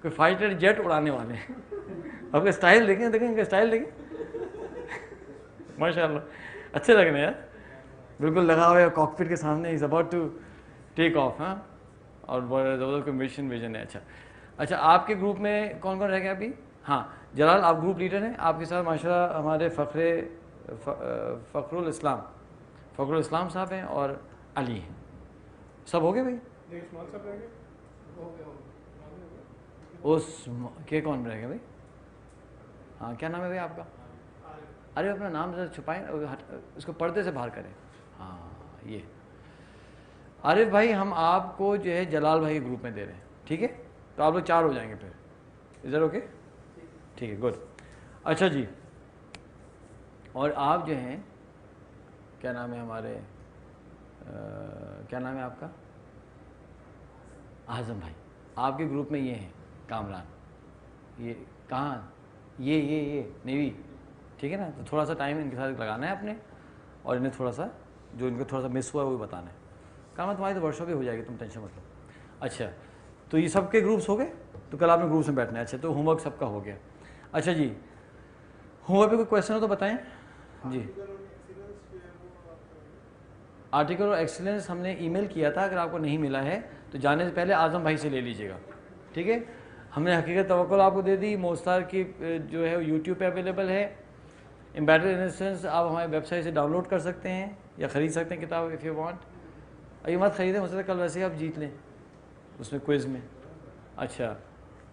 کوئی فائٹر جیٹ اڑانے والے ہیں. آپ کا اسٹائل دیکھیں, دیکھیں ان کا اسٹائل دیکھیں, ماشاء اللہ اچھے لگ رہے ہیں یار, بالکل لگا ہوا ہے کاکپٹ کے سامنے, is about to take off. ہاں اور بڑا زبردست کوئی مشن ویژن ہے. اچھا اچھا آپ کے گروپ میں کون کون رہ گیا ابھی. ہاں جلال آپ گروپ لیڈر ہیں, آپ کے ساتھ ماشاء اللہ ہمارے فخر الاسلام صاحب ہیں اور علی ہیں. سب ہو گئے بھائی. اس کے کون رہ گئے بھائی. ہاں کیا نام ہے بھائی آپ کا. ارے اپنا نام ذرا چھپائیں, اس کو پردے سے باہر کریں. ہاں یہ عارف بھائی ہم آپ کو جو ہے جلال بھائی کے گروپ میں دے رہے ہیں, ٹھیک ہے. تو آپ لوگ 4 ہو جائیں گے پھر. ادھر اوکے ٹھیک ہے گڈ. اچھا جی اور آپ جو ہیں کیا نام ہے ہمارے کیا نام ہے آپ کا. اعظم بھائی آپ کے گروپ میں یہ ہیں کامران. یہ کہاں یہ نیوی, ٹھیک ہے نا. تو تھوڑا سا ٹائم ان کے ساتھ لگانا ہے اپنے, اور انہیں تھوڑا سا جو ان کو تھوڑا سا مس ہوا ہے وہ بھی بتانا ہے. کام تمہاری تو ورکشاپ بھی ہو جائے گی, تم ٹینشن مت لو. اچھا تو یہ سب کے گروپس ہو گئے, تو کل آپ نے گروپس میں بیٹھنا ہے. اچھا تو ہوم ورک سب کا ہو گیا. اچھا جی ہوم ورک پہ کوئی کویشچن ہو تو بتائیں. جی آرٹیکل اور ایکسیلنس ہم نے ای میل کیا تھا, اگر آپ کو نہیں ملا ہے تو جانے سے پہلے اعظم بھائی سے لے لیجیے گا, ٹھیک ہے. ہم نے حقیقت توکل آپ کو دے دی. موستار کی جو ہے یوٹیوب پہ اویلیبل ہے. امبیڈڈ انسٹنس آپ ہماری ویب سائٹ سے ڈاؤن لوڈ کر سکتے ہیں یا خرید سکتے ہیں کتاب اف یو وانٹ. یہ مت خریدیں, ہو سکتا ہے کل ویسے ہی آپ جیت لیں اس میں کوئز میں. اچھا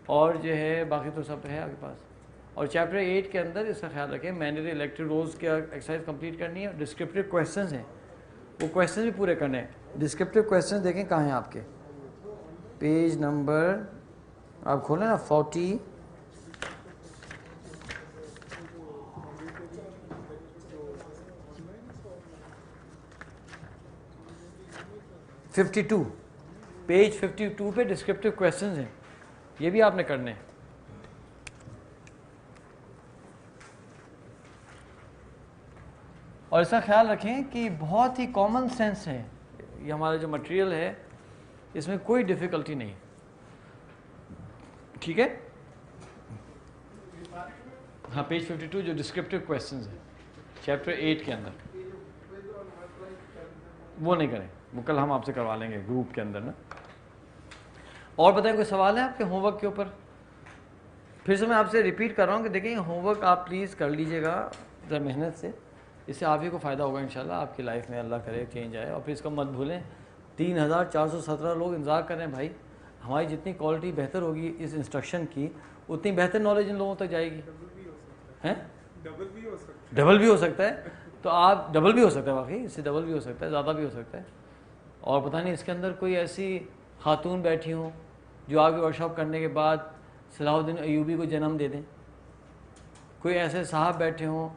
اور جو ہے باقی تو سب ہے آپ کے پاس. اور چیپٹر 8 کے اندر اس کا خیال رکھیں, مینڈیٹری الیکٹرک رولز کی ایکسرسائز کمپلیٹ کرنی ہے. ڈسکرپٹیو کویشچنز ہیں, وہ کویشچن بھی پورے کرنے ہیں. ڈسکرپٹیو کویشچن دیکھیں کہاں ہیں آپ کے. پیج نمبر آپ کھولیں نا 40 52 پیج 52 پہ ڈسکرپٹیو کویشچنز ہیں, یہ بھی آپ نے کرنے ہیں. اور اس کا خیال رکھیں کہ بہت ہی کامن سینس ہے یہ ہمارا جو مٹیریل ہے، اس میں کوئی ڈیفیکلٹی نہیں، ٹھیک ہے. ہاں پیج 52 جو ڈسکرپٹیو کویسچنز ہیں چیپٹر 8 کے اندر، وہ نہیں کریں، وہ کل ہم آپ سے کروا لیں گے گروپ کے اندر نا. اور بتائیں کوئی سوال ہے آپ کے ہوم ورک کے اوپر؟ پھر سے میں آپ سے ریپیٹ کر رہا ہوں کہ دیکھیں ہوم ورک آپ پلیز کر لیجیے گا ذرا محنت سے، اس سے آپ ہی کو فائدہ ہوگا انشاءاللہ، آپ کی لائف میں اللہ کرے چینج آئے. اور پھر اس کا مت بھولیں 3417 لوگ انتظار کر رہے ہیں بھائی، ہماری جتنی کوالٹی بہتر ہوگی اس انسٹرکشن کی اتنی بہتر نالج ان لوگوں تک جائے گی. ہیں ڈبل بھی ہو سکتا ہے، تو آپ ڈبل بھی ہو سکتا ہے، واقعی اس سے ڈبل بھی ہو سکتا ہے، زیادہ بھی ہو سکتا ہے. اور پتہ نہیں اس کے اندر کوئی ایسی خاتون بیٹھی ہوں جو آپ کی ورک شاپ کرنے کے بعد صلاح الدین ایوبی کو جنم دے دیں، کوئی ایسے صاحب بیٹھے ہوں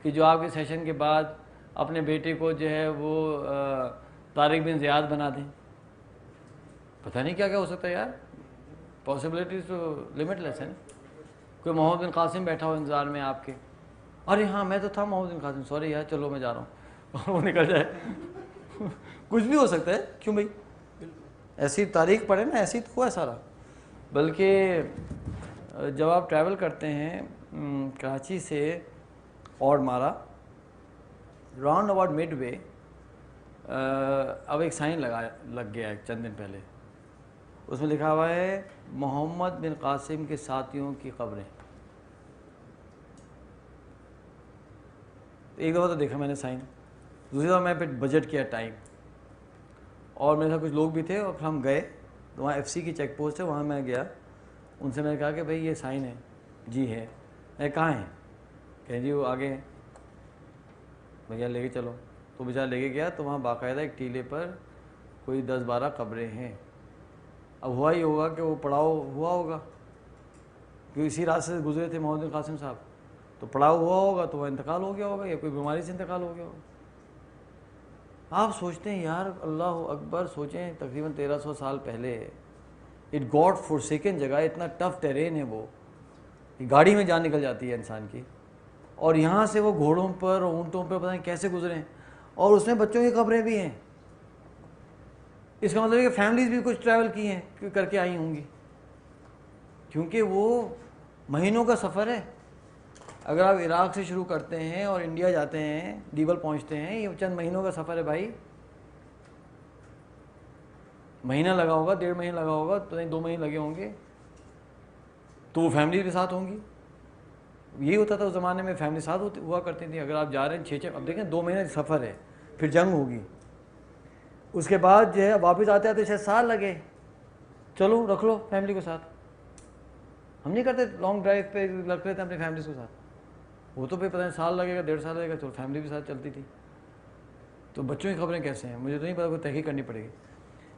کہ جو آپ کے سیشن کے بعد اپنے بیٹے کو جو ہے وہ طارق بن زیاد بنا دیں. پتہ نہیں کیا کیا ہو سکتا ہے یار، پاسبلٹیز تو لمٹ لیس ہے نا. کوئی محمد بن قاسم بیٹھا ہو انتظار میں آپ کے، ارے ہاں میں تو تھا محمد بن قاسم، سوری یار چلو میں جا رہا ہوں، اور وہ نکل جائے. کچھ بھی ہو سکتا ہے، کیوں بھائی، ایسی تاریخ پڑھے نا، ایسی تو ہوا ہے سارا. بلکہ جب آپ ٹریول کرتے ہیں کراچی سے اور مارا راؤنڈ اباؤٹ مڈ وے، اب ایک سائن لگ گیا ہے چند دن پہلے، اس میں لکھا ہوا ہے محمد بن قاسم کے ساتھیوں کی قبریں. ایک دفعہ تو دیکھا میں نے سائن، دوسری دفعہ میں پھر بجٹ کیا ٹائم، اور میرے ساتھ کچھ لوگ بھی تھے، اور پھر ہم گئے تو وہاں ایف سی کی چیک پوسٹ ہے، وہاں میں گیا، ان سے میں نے کہا کہ بھائی یہ سائن ہے، جی ہے. کہاں ہیں؟ کہ جی وہ آگے ہیں. بھیا لے کے چلو، تو بیچارہ لے کے گیا، تو وہاں باقاعدہ ایک ٹیلے پر کوئی 10-12 قبریں ہیں. اب ہوا ہی ہوگا کہ وہ پڑاؤ ہوا ہوگا، کیونکہ اسی راستے سے گزرے تھے محمد بن قاسم صاحب، تو پڑاؤ ہوا ہوگا تو وہ انتقال ہو گیا ہوگا، یا کوئی بیماری سے انتقال ہو گیا ہوگا. آپ سوچتے ہیں یار اللہ اکبر، سوچیں تقریباً 1300 سال پہلے اٹ گاڈ فورسیکن جگہ، اتنا ٹف ٹیرین ہے وہ، گاڑی میں جان نکل جاتی ہے انسان کی، اور یہاں سے وہ گھوڑوں پر اور اونٹوں پر پتہ نہیں کیسے گزرے ہیں، اور اس میں بچوں کی قبریں بھی ہیں. اس کا مطلب ہے کہ فیملیز بھی کچھ ٹریول کی ہیں، کر کے آئی ہوں گی، کیونکہ وہ مہینوں کا سفر ہے. اگر آپ عراق سے شروع کرتے ہیں اور انڈیا جاتے ہیں، ڈیبل پہنچتے ہیں، یہ چند مہینوں کا سفر ہے بھائی. مہینہ لگا ہوگا، 1.5 مہینہ لگا ہوگا، تو نہیں 2 مہینے لگے ہوں گے، تو وہ فیملی کے ساتھ ہوں گی. یہی ہوتا تھا اس زمانے میں، فیملی ساتھ ہوا کرتی تھی. اگر آپ جا رہے ہیں 6 اب دیکھیں 2 مہینے سفر ہے، پھر جنگ ہوگی، اس کے بعد جو ہے واپس آتے آتے شاید سال لگے، چلو رکھ لو فیملی کے ساتھ. ہم نہیں کرتے لانگ ڈرائیو پہ رکھ لیتے اپنی فیملیز کے ساتھ، وہ تو پھر پتہ نہیں سال لگے گا 1.5 سال لگے گا، چلو فیملی بھی ساتھ چلتی تھی. تو بچوں کی خبریں کیسے ہیں مجھے تو نہیں پتا، کوئی تحقیق کرنی پڑے گی،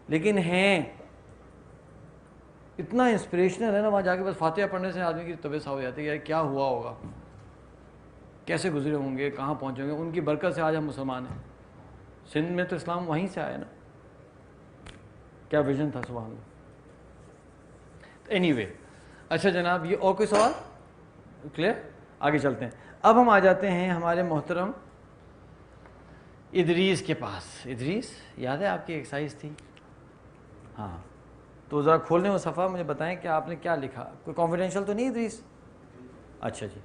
لیکن ہیں اتنا انسپریشنل ہے نا. وہاں جا کے بس فاتحہ پڑھنے سے آدمی کی طبیعت صاف ہو جاتی ہے، یار کیا ہوا ہوگا، کیسے گزرے ہوں گے، کہاں پہنچے ہوں گے. ان کی برکت سے آج ہم مسلمان ہیں. سندھ میں تو اسلام وہیں سے آیا نا، کیا ویژن تھا، سبحان اللہ. اینی وے، اچھا جناب، یہ اور کوئی سوال کلیئر؟ آگے چلتے ہیں. اب ہم آ جاتے ہیں ہمارے محترم ادریس کے پاس. ادریس یاد ہے آپ کی ایکسرسائز تھی؟ ہاں، تو ذرا کھولنے وہ صفحہ مجھے بتائیں کہ آپ نے کیا لکھا. کوئی کانفیڈینشیل تو نہیں ادریس؟ اچھا جی،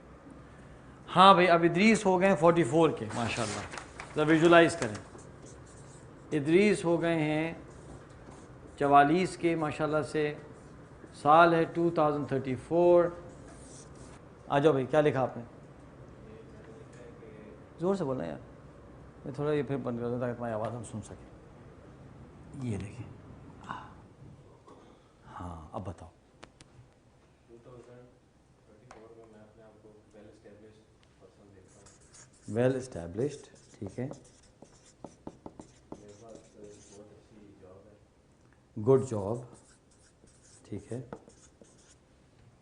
ہاں بھائی اب ادریس ہو گئے ہیں 44 کے، ماشاء اللہ، ذرا ویژولائز کریں. ادریس ہو گئے ہیں 44 کے ماشاء اللہ سے، سال ہے 2034. آ جاؤ بھائی، کیا لکھا آپ نے؟ زور سے بولنا یار، میں تھوڑا یہ پھر بند کر دوں تاکہ تمہاری آواز ہم سن سکیں. یہ دیکھیں، ہاں اب بتاؤ. 2024 میں میں اپنے آپ کو ویل اسٹیبلشڈ پرسن دیکھتا ہوں. ویل اسٹیبلشڈ، ٹھیک ہے. میرے پاس بہت اچھی جاب ہے. گڈ جاب، ٹھیک ہے.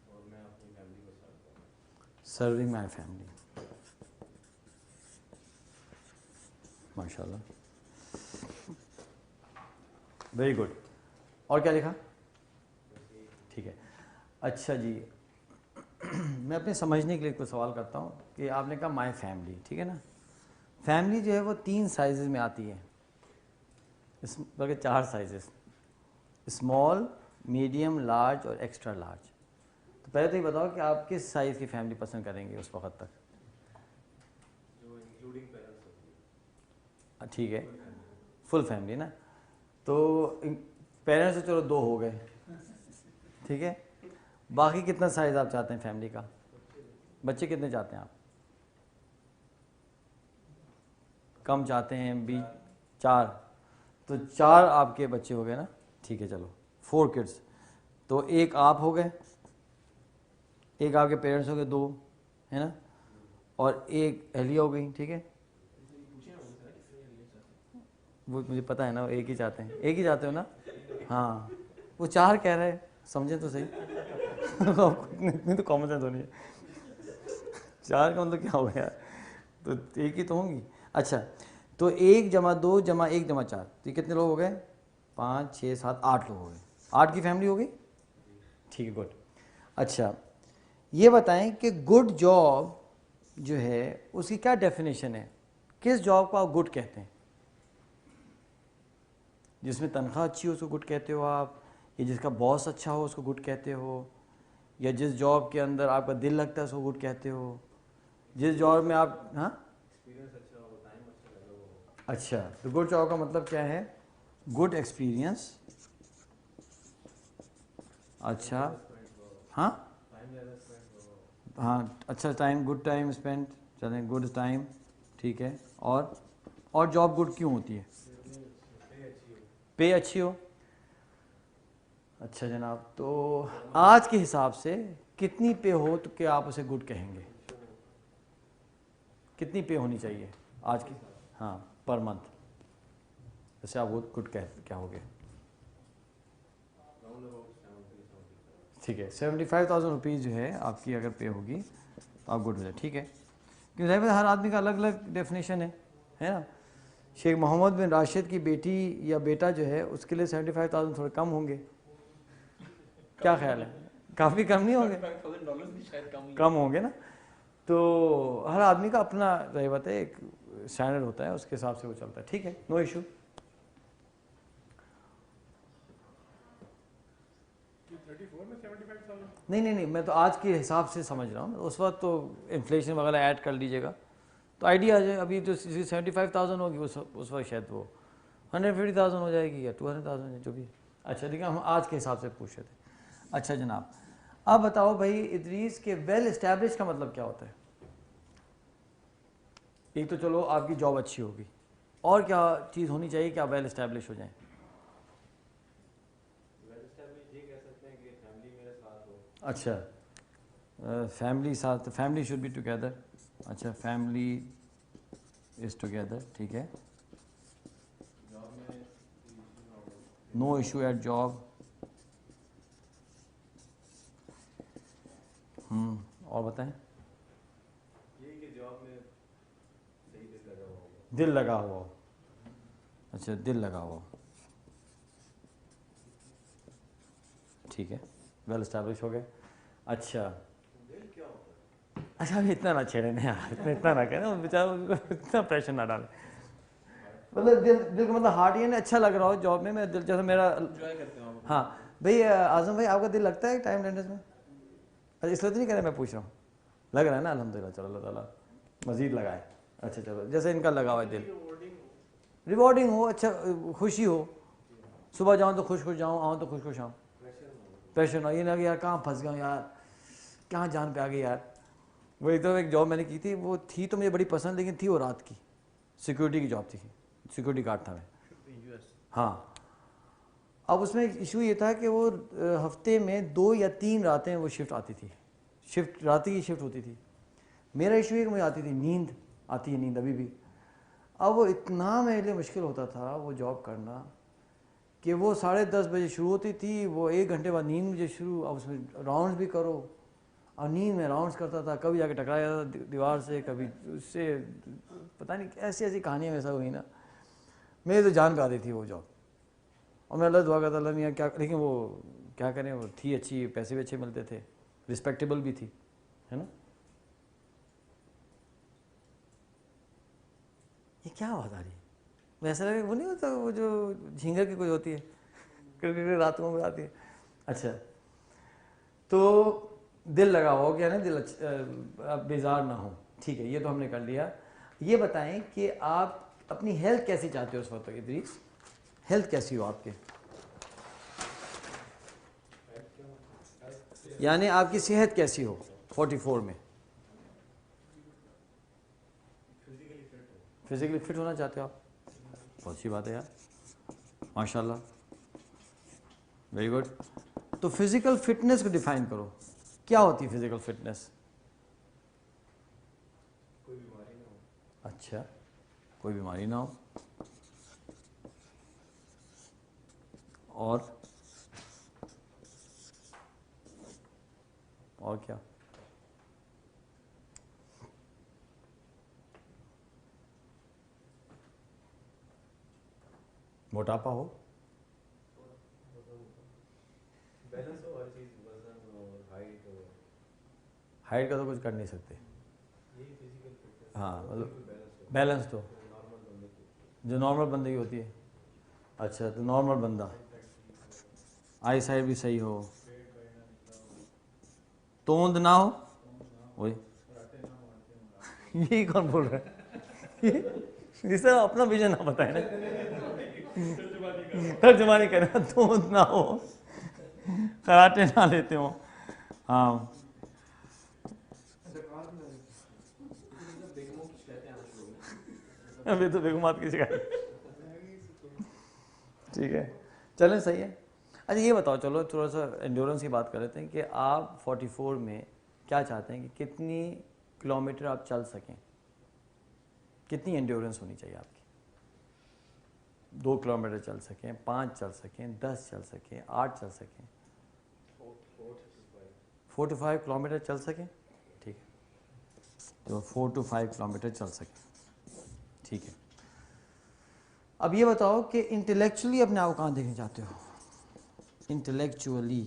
اور میں اپنی فیملی کو سرو کرتا ہوں. سرونگ مائی فیملی، ماشاء اللہ، ویری گڈ. اور کیا لکھا؟ ٹھیک ہے. اچھا جی، میں اپنے سمجھنے کے لیے کوئی سوال کرتا ہوں کہ آپ نے کہا مائی فیملی، ٹھیک ہے نا. فیملی جو ہے وہ 3 سائزز میں آتی ہے, بلکہ 4 سائزز, اسمال, میڈیم, لارج اور ایکسٹرا لارج. تو پہلے تو یہ بتاؤ کہ آپ کس سائز کی فیملی پسند کریں گے اس وقت تک؟ جو انکلوڈنگ پیرنٹس ہوتی ہے. ٹھیک ہے, فل فیملی نا. تو پیرنٹس تو چلو 2 ہو گئے, ٹھیک ہے. باقی کتنا سائز آپ چاہتے ہیں فیملی کا؟ بچے کتنے چاہتے ہیں آپ؟ کم چاہتے ہیں؟ 4. تو 4 آپ کے بچے ہو گئے نا, ٹھیک ہے چلو 4 کڈس. تو ایک آپ ہو گئے, ایک آپ کے پیرنٹس ہو گئے 2, ہے نا, اور ایک اہلیہ ہو گئی, ٹھیک ہے. وہ مجھے پتہ ہے نا, وہ ایک ہی چاہتے ہیں, ایک ہی چاہتے ہو نا. ہاں وہ 4 کہہ رہے ہیں, سمجھیں تو صحیح. اتنی تو کامن سینس ہونی ہے. 4 کا مطلب کیا ہو گیا؟ تو ایک ہی تو ہوں گی. اچھا تو 1 + 2 + 1 + 4, تو یہ کتنے لوگ ہو گئے؟ 5 6 7 8 لوگ ہو گئے. 8 کی فیملی ہو گئی, ٹھیک ہے, گڈ. اچھا یہ بتائیں کہ گڈ جاب جو ہے اس کی کیا ڈیفینیشن ہے؟ کس جاب کو آپ گڈ کہتے ہیں؟ جس میں تنخواہ اچھی ہو اس کو گڈ کہتے ہو آپ, یا جس کا باس اچھا ہو اس کو گڈ کہتے ہو, یا جس جاب کے اندر آپ کا دل لگتا ہے اس کو گڈ کہتے ہو, جس جاب میں آپ ہاں ایکسپیرینس اچھا ہو, ٹائم اچھا لگا ہو. اچھا تو گڈ جاب کا مطلب کیا ہے؟ Good experience. اچھا ہاں ٹائم زیادہ اسپینڈ ہو. ہاں اچھا ٹائم, گڈ ٹائم اسپینڈ, چلیں گڈ ٹائم, ٹھیک ہے. اور جاب گڈ کیوں ہوتی ہے؟ پے اچھی ہو. پے اچھی ہو. اچھا جناب, تو آج کے حساب سے کتنی پے ہو تو کہ آپ اسے گڈ کہیں گے؟ کتنی پے ہونی چاہیے آج کی؟ ہاں پر منتھ, جیسے آپ وہ گڈ کیا ہو گے؟ Round about 70-75. ٹھیک ہے 75,000 روپیز جو ہے آپ کی اگر پے ہوگی تو آپ گڈ ہو جائے, ٹھیک ہے. کیونکہ ظاہر ہر آدمی کا الگ الگ ڈیفینیشن ہے نا. شیخ محمد بن راشد کی بیٹی یا بیٹا جو ہے اس کے لیے 75,000 تھوڑے کم ہوں گے, کیا خیال ہے؟ کافی کم نہیں ہوں گے؟ کم ہوں گے نا. تو ہر آدمی کا اپنا ضرورت ہے, ایک اسٹینڈرڈ ہوتا ہے, اس کے حساب سے وہ چلتا ہے, ٹھیک ہے, نو ایشو. نہیں میں تو آج کے حساب سے سمجھ رہا ہوں, اس وقت تو انفلیشن وغیرہ ایڈ کر لیجیے گا تو آئیڈیا آ جائے. ابھی جو 75,000 ہوگی اس وقت شاید وہ 150,000 ہو جائے گی یا 200,000 جو بھی. اچھا دیکھیں ہم آج کے حساب سے پوچھ رہے تھے. اچھا جناب اب بتاؤ بھائی ادریس کے ویل اسٹیبلش کا مطلب کیا ہوتا ہے؟ ایک تو چلو آپ کی جاب اچھی ہوگی, اور کیا چیز ہونی چاہیے کہ آپ ویل اسٹیبلش ہو جائیں؟ ویل اسٹیبلش یہ کہہ سکتے ہیں کہ فیملی میرے ساتھ ہو. اچھا فیملی ساتھ, فیملی شوڈ بی ٹوگیدر. اچھا فیملی از ٹوگیدر, ٹھیک ہے. جاب میں نو ایشو ایٹ جاب. اور بتائیں. یہی کہ جاب میں صحیح دل لگا ہوا ہوگا. دل لگا ہوا ہو. اچھا دل لگا ہوا, ٹھیک ہے, ویل اسٹیبلش ہو گئے. اچھا دل کیا ہوتا ہے؟ اچھا ابھی اتنا نہ چھیڑیں نا یار, اتنا نہ کریں بیچارہ, اتنا پریشر نہ ڈالیں. مطلب دل کا مطلب ہارٹ یہ نا اچھا لگ رہا ہو جاب میں دل, جیسے میرا انجوائے کرتے ہو آپ. ہاں بھائی اعظم بھائی آپ کا دل لگتا ہے ٹائم اٹینڈنس میں؟ اچھا اس لیے تو نہیں کہہ رہے, میں پوچھ رہا ہوں. لگ رہا ہے نا الحمدللہ, چلو اللہ تعالیٰ مزید لگائے. اچھا چلو جیسے ان کا لگا ہوا ہے دل, ریوارڈنگ ہو, اچھا خوشی ہو, صبح جاؤں تو خوش خوش جاؤں, آؤں تو خوش خوش آؤں, پریشر نہ, یہ نہ کہ یار کہاں پھنس گیا ہوں یار, کہاں جان پہ آ گئی یار. وہی تو ایک جاب میں نے کی تھی, وہ تھی تو مجھے بڑی پسند, لیکن تھی وہ رات کی, سیکورٹی کی جاب تھی, سیکورٹی گارڈ تھا میں. ہاں اب اس میں ایشو یہ تھا کہ وہ ہفتے میں 2 یا 3 راتیں وہ شفٹ آتی تھی, شفٹ رات کی شفٹ ہوتی تھی. میرا ایشو یہ کہ مجھے آتی تھی نیند, آتی ہے نیند ابھی بھی. اب وہ اتنا میرے لیے مشکل ہوتا تھا وہ جاب کرنا کہ وہ 10:30 بجے شروع ہوتی تھی, وہ 1 گھنٹے بعد نیند مجھے شروع, اب اس میں راؤنڈز بھی کرو, اور نیند میں راؤنڈز کرتا تھا, کبھی جا کے ٹکرایا جاتا تھا دیوار سے, کبھی اس سے, پتہ نہیں ایسی ایسی کہانیاں ایسا ہوئی نا, میری تو جان پہ آتی تھی وہ جاب. اور میں اللہ دعا کرتا اللہ میاں کیا, لیکن وہ کیا کریں, وہ تھی اچھی, پیسے بھی اچھے ملتے تھے, رسپیکٹیبل بھی تھی, ہے نا. یہ کیا آواز آ رہی ہے؟ ویسا لگے وہ نہیں ہوتا وہ جو جھینگر کی کوئی ہوتی ہے کر راتوں میں آتی ہے. اچھا تو دل لگا ہو گیا نا, دل بیزار نہ ہو. ٹھیک ہے, یہ تو ہم نے کر لیا. یہ بتائیں کہ آپ اپنی ہیلتھ کیسی چاہتے ہو اس وقت ادریس؟ ہیلتھ کیسی ہو آپ کے؟ یعنی آپ کی صحت کیسی ہو 44 میں؟ فزیکلی فٹ ہونا چاہتے ہو آپ؟ بہت اچھی بات ہے یار, ماشاء اللہ, ویری گڈ. تو فزیکل فٹنس کو ڈیفائن کرو, کیا ہوتی ہے فزیکل فٹنس؟ کوئی بیماری نہ ہو. اچھا, کوئی بیماری نہ ہو, اور کیا؟ موٹاپا ہو, بیلنس ہو ہر چیز, وزن ہو, ہائٹ ہو. ہائٹ کا تو کچھ کر نہیں سکتے. یہی فزیکل فٹنس. ہاں مطلب بیلنس ہو, بیلنس تو نارمل بندے کی. جو نارمل بندے کی ہوتی ہے. اچھا, تو نارمل بندہ آئی سائڈ بھی صحیح ہو, توند نہ ہو, وہی یہی کون بول رہا ہے؟ جس طرح اپنا ویژن نہ بتائیں نا, ترجمہ نہیں کرنا. توند نہ ہو, خراٹے نہ لیتے ہوں. ہاں ابھی تو بیگمات کی شکایت. ٹھیک ہے, چلیں صحیح ہے. اچھا یہ بتاؤ, چلو تھوڑا سا انڈیورنس کی بات کر لیتے ہیں کہ آپ 44 میں کیا چاہتے ہیں کہ کتنی کلومیٹر آپ چل سکیں؟ کتنی انڈیورنس ہونی چاہیے آپ کی؟ 2 کلومیٹر چل سکیں, 5 چل سکیں, 10 چل سکیں, 8 چل سکیں, 4 to 5 کلومیٹر چل سکیں. ٹھیک ہے, تو 4 to 5 کلومیٹر چل سکیں. ٹھیک ہے, اب یہ بتاؤ کہ انٹلیکچولی اپنے آپ کو کہاں دیکھنا چاہتے ہو؟ انٹلیکچولی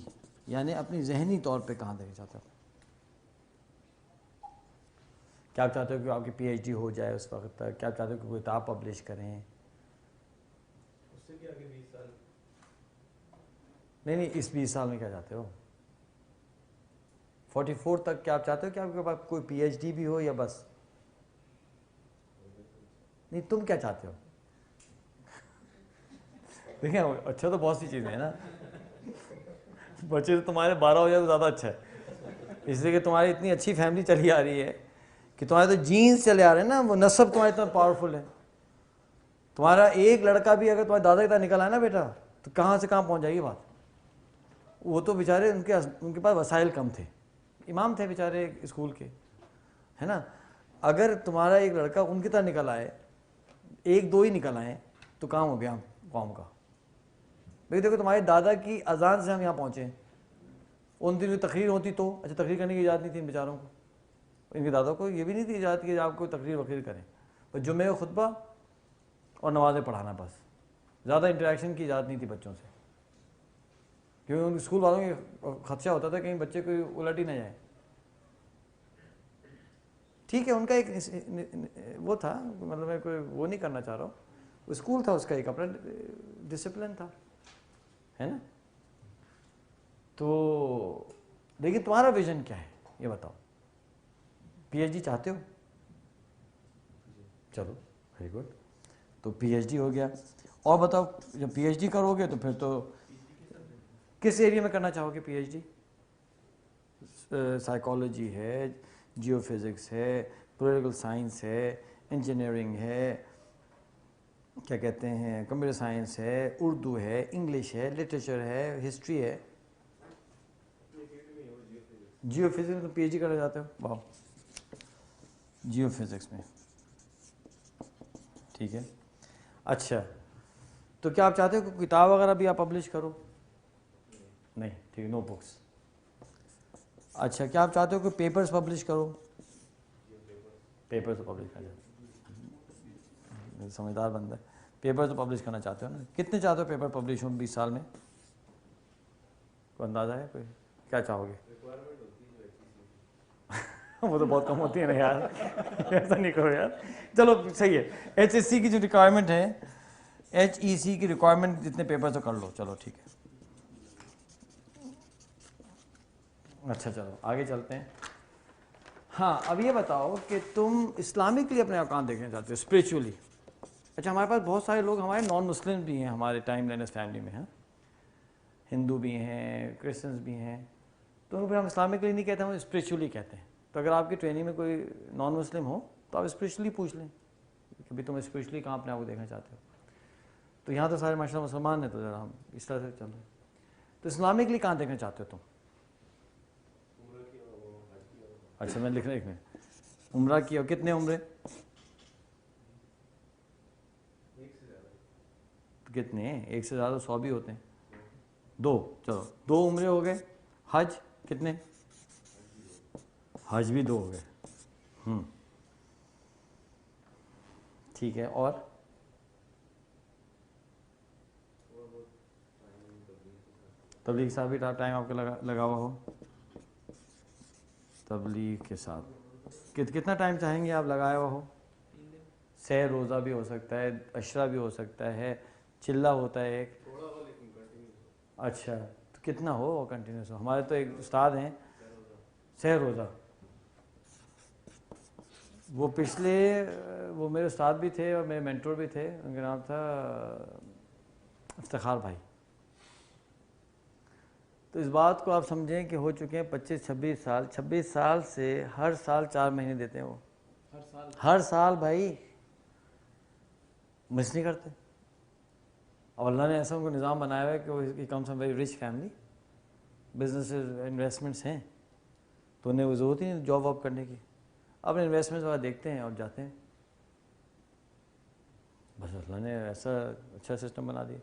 یعنی اپنی ذہنی طور پہ کہاں دیکھنا چاہتے ہو؟ کیا چاہتے ہو کہ آپ کی پی ایچ ڈی ہو جائے اس وقت تک؟ کیا چاہتے ہو کہ کوئی کتاب پبلش کریں؟ اس سے بھی آگے 20 سال. نہیں, اس 20 سال میں کیا چاہتے ہو؟ 44 تک کیا آپ چاہتے ہو کہ آپ کے پاس کوئی پی ایچ ڈی بھی ہو یا بس؟ نہیں, تم کیا چاہتے ہو؟ دیکھیں اچھا تو بہت سی چیزیں ہیں نا. بچے تو تمہارے 12 ہو جائے تو زیادہ اچھا ہے, اس لیے کہ تمہاری اتنی اچھی فیملی چلی آ رہی ہے کہ تمہارے تو جینز چلے آ رہے ہیں نا, وہ نسب تمہارا اتنا پاورفل ہے. تمہارا ایک لڑکا بھی اگر تمہارے دادا کی طرح نکل آئے نا بیٹا, تو کہاں سے کہاں پہنچ جائے گی بات. وہ تو بیچارے ان کے پاس وسائل کم تھے, امام تھے بیچارے اسکول کے, ہے نا. اگر تمہارا ایک لڑکا ان کی طرح نکل آئے, 1-2 ہی نکل آئے, تو کام ہو گیا قوم کا. بھائی دیکھو تمہارے دادا کی اذان سے ہم یہاں پہنچے ہیں. ان دنوں تقریر ہوتی تو اچھا, تقریر کرنے کی اجازت نہیں تھی ان بیچاروں کو, ان کے دادا کو یہ بھی نہیں تھی اجازت کہ آپ کو تقریر وقریر کریں. بس جمعے کا خطبہ اور نمازیں پڑھانا, بس. زیادہ انٹریکشن کی اجازت نہیں تھی بچوں سے, کیونکہ ان اسکول والوں کے خدشہ ہوتا تھا کہیں بچے کوئی الٹ ہی نہ جائیں. ٹھیک ہے, ان کا ایک وہ تھا, مطلب میں کوئی وہ نہیں کرنا چاہ رہا ہوں, اسکول تھا اس کا ایک اپنا ڈسپلن تھا, ہے نا. تو لیکن تمہارا ویژن کیا ہے یہ بتاؤ؟ پی ایچ ڈی چاہتے ہو؟ چلو ویری گڈ, تو پی ایچ ڈی ہو گیا. اور بتاؤ, جب پی ایچ ڈی کرو گے تو پھر تو کس ایریا میں کرنا چاہو گے پی ایچ ڈی؟ سائیکالوجی ہے, جیو فزکس ہے, پولیٹیکل سائنس ہے, انجینئرنگ ہے, کیا کہتے ہیں کمپیوٹر سائنس ہے, اردو ہے, انگلش ہے, لٹریچر ہے, ہسٹری ہے. جیو فزکس میں تو پی ایچ ڈی کرنا چاہتے ہو؟ واہ, جیو فزکس میں. ٹھیک ہے, اچھا تو کیا آپ چاہتے ہو کہ کتاب وغیرہ بھی آپ پبلش کرو؟ نہیں, ٹھیک ہے, نو بکس. اچھا, کیا آپ چاہتے ہو کہ پیپرز پبلش کرو؟ پیپرز پبلش کرنا, سمجھدار بندہ ہے. پیپرز تو پبلش کرنا چاہتے ہو نا. کتنے چاہتے ہو پیپر پبلش ہوں 20 سال میں؟ کوئی اندازہ ہے کوئی؟ کیا چاہو گے؟ ریکوائرمنٹ ہوتی ہے جو ایسی سی. وہ تو بہت کم ہوتی ہے نا یار, ایسا نہیں کرو یار. چلو صحیح ہے, ایچ ایس سی کی جو ریکوائرمنٹ ہے, ایچ ای سی کی ریکوائرمنٹ جتنے پیپر سے کر لو. چلو ٹھیک ہے. اچھا چلو آگے چلتے ہیں. ہاں اب یہ بتاؤ کہ تم اسلامکلی اپنے آپ کہاں دیکھنا چاہتے ہو اسپریچولی. اچھا ہمارے پاس بہت سارے لوگ ہمارے نان مسلم بھی ہیں ہمارے ٹائم لینس فیملی میں, ہیں ہندو بھی ہیں, کرسچنس بھی ہیں, تو ان کو پھر ہم اسلامکلی نہیں کہتے, ہم اسپریچولی کہتے ہیں. تو اگر آپ کی ٹریننگ میں کوئی نان مسلم ہو تو آپ اسپریچولی پوچھ لیں کہ بھائی تم اسپریچولی کہاں اپنے آپ کو دیکھنا چاہتے ہو. تو یہاں تو سارے ماشاء اللہ مسلمان ہیں, تو ذرا ہم اس طرح سے چل رہے ہیں. تو اسلامکلی کہاں دیکھنا چاہتے ہو تم؟ اچھا میں لکھ رہا ایک منٹ. عمرہ کیا, کتنے عمرے؟ کتنے ہیں؟ ایک سے زیادہ 100 بھی ہوتے ہیں. 2, چلو 2 عمرے ہو گئے. حج کتنے؟ حج بھی 2 ہو گئے. ٹھیک ہے, اور تبلیغ صاحب بھی ٹائم آپ کا لگا ہوا ہو تبلیغ کے ساتھ. کتنا ٹائم چاہیں گے آپ لگایا ہوا ہو؟ 6 روزہ بھی ہو سکتا ہے, عشرہ بھی ہو سکتا ہے, چلہ ہوتا ہے ایک. اچھا تو کتنا ہو کنٹینیوس ہو؟ ہمارے تو ایک استاد ہیں 6 روزہ, وہ پچھلے وہ میرے استاد بھی تھے اور میرے مینٹور بھی تھے, ان کا نام تھا افتخار بھائی. تو اس بات کو آپ سمجھیں کہ ہو چکے ہیں 25-26 سال. 26 سال سے ہر سال 4 مہینے دیتے ہیں وہ, ہر سال بھائی, مس نہیں کرتے. اور اللہ نے ایسا ان کو نظام بنایا ہوا ہے کہ وہ کم سے very rich family, business investments ہیں, تو انہیں وہ ضرورت ہی نہیں جاب واب کرنے کی. اپنے انویسٹمنٹس وغیرہ دیکھتے ہیں اور جاتے ہیں. بس اللہ نے ایسا اچھا سسٹم بنا دیا.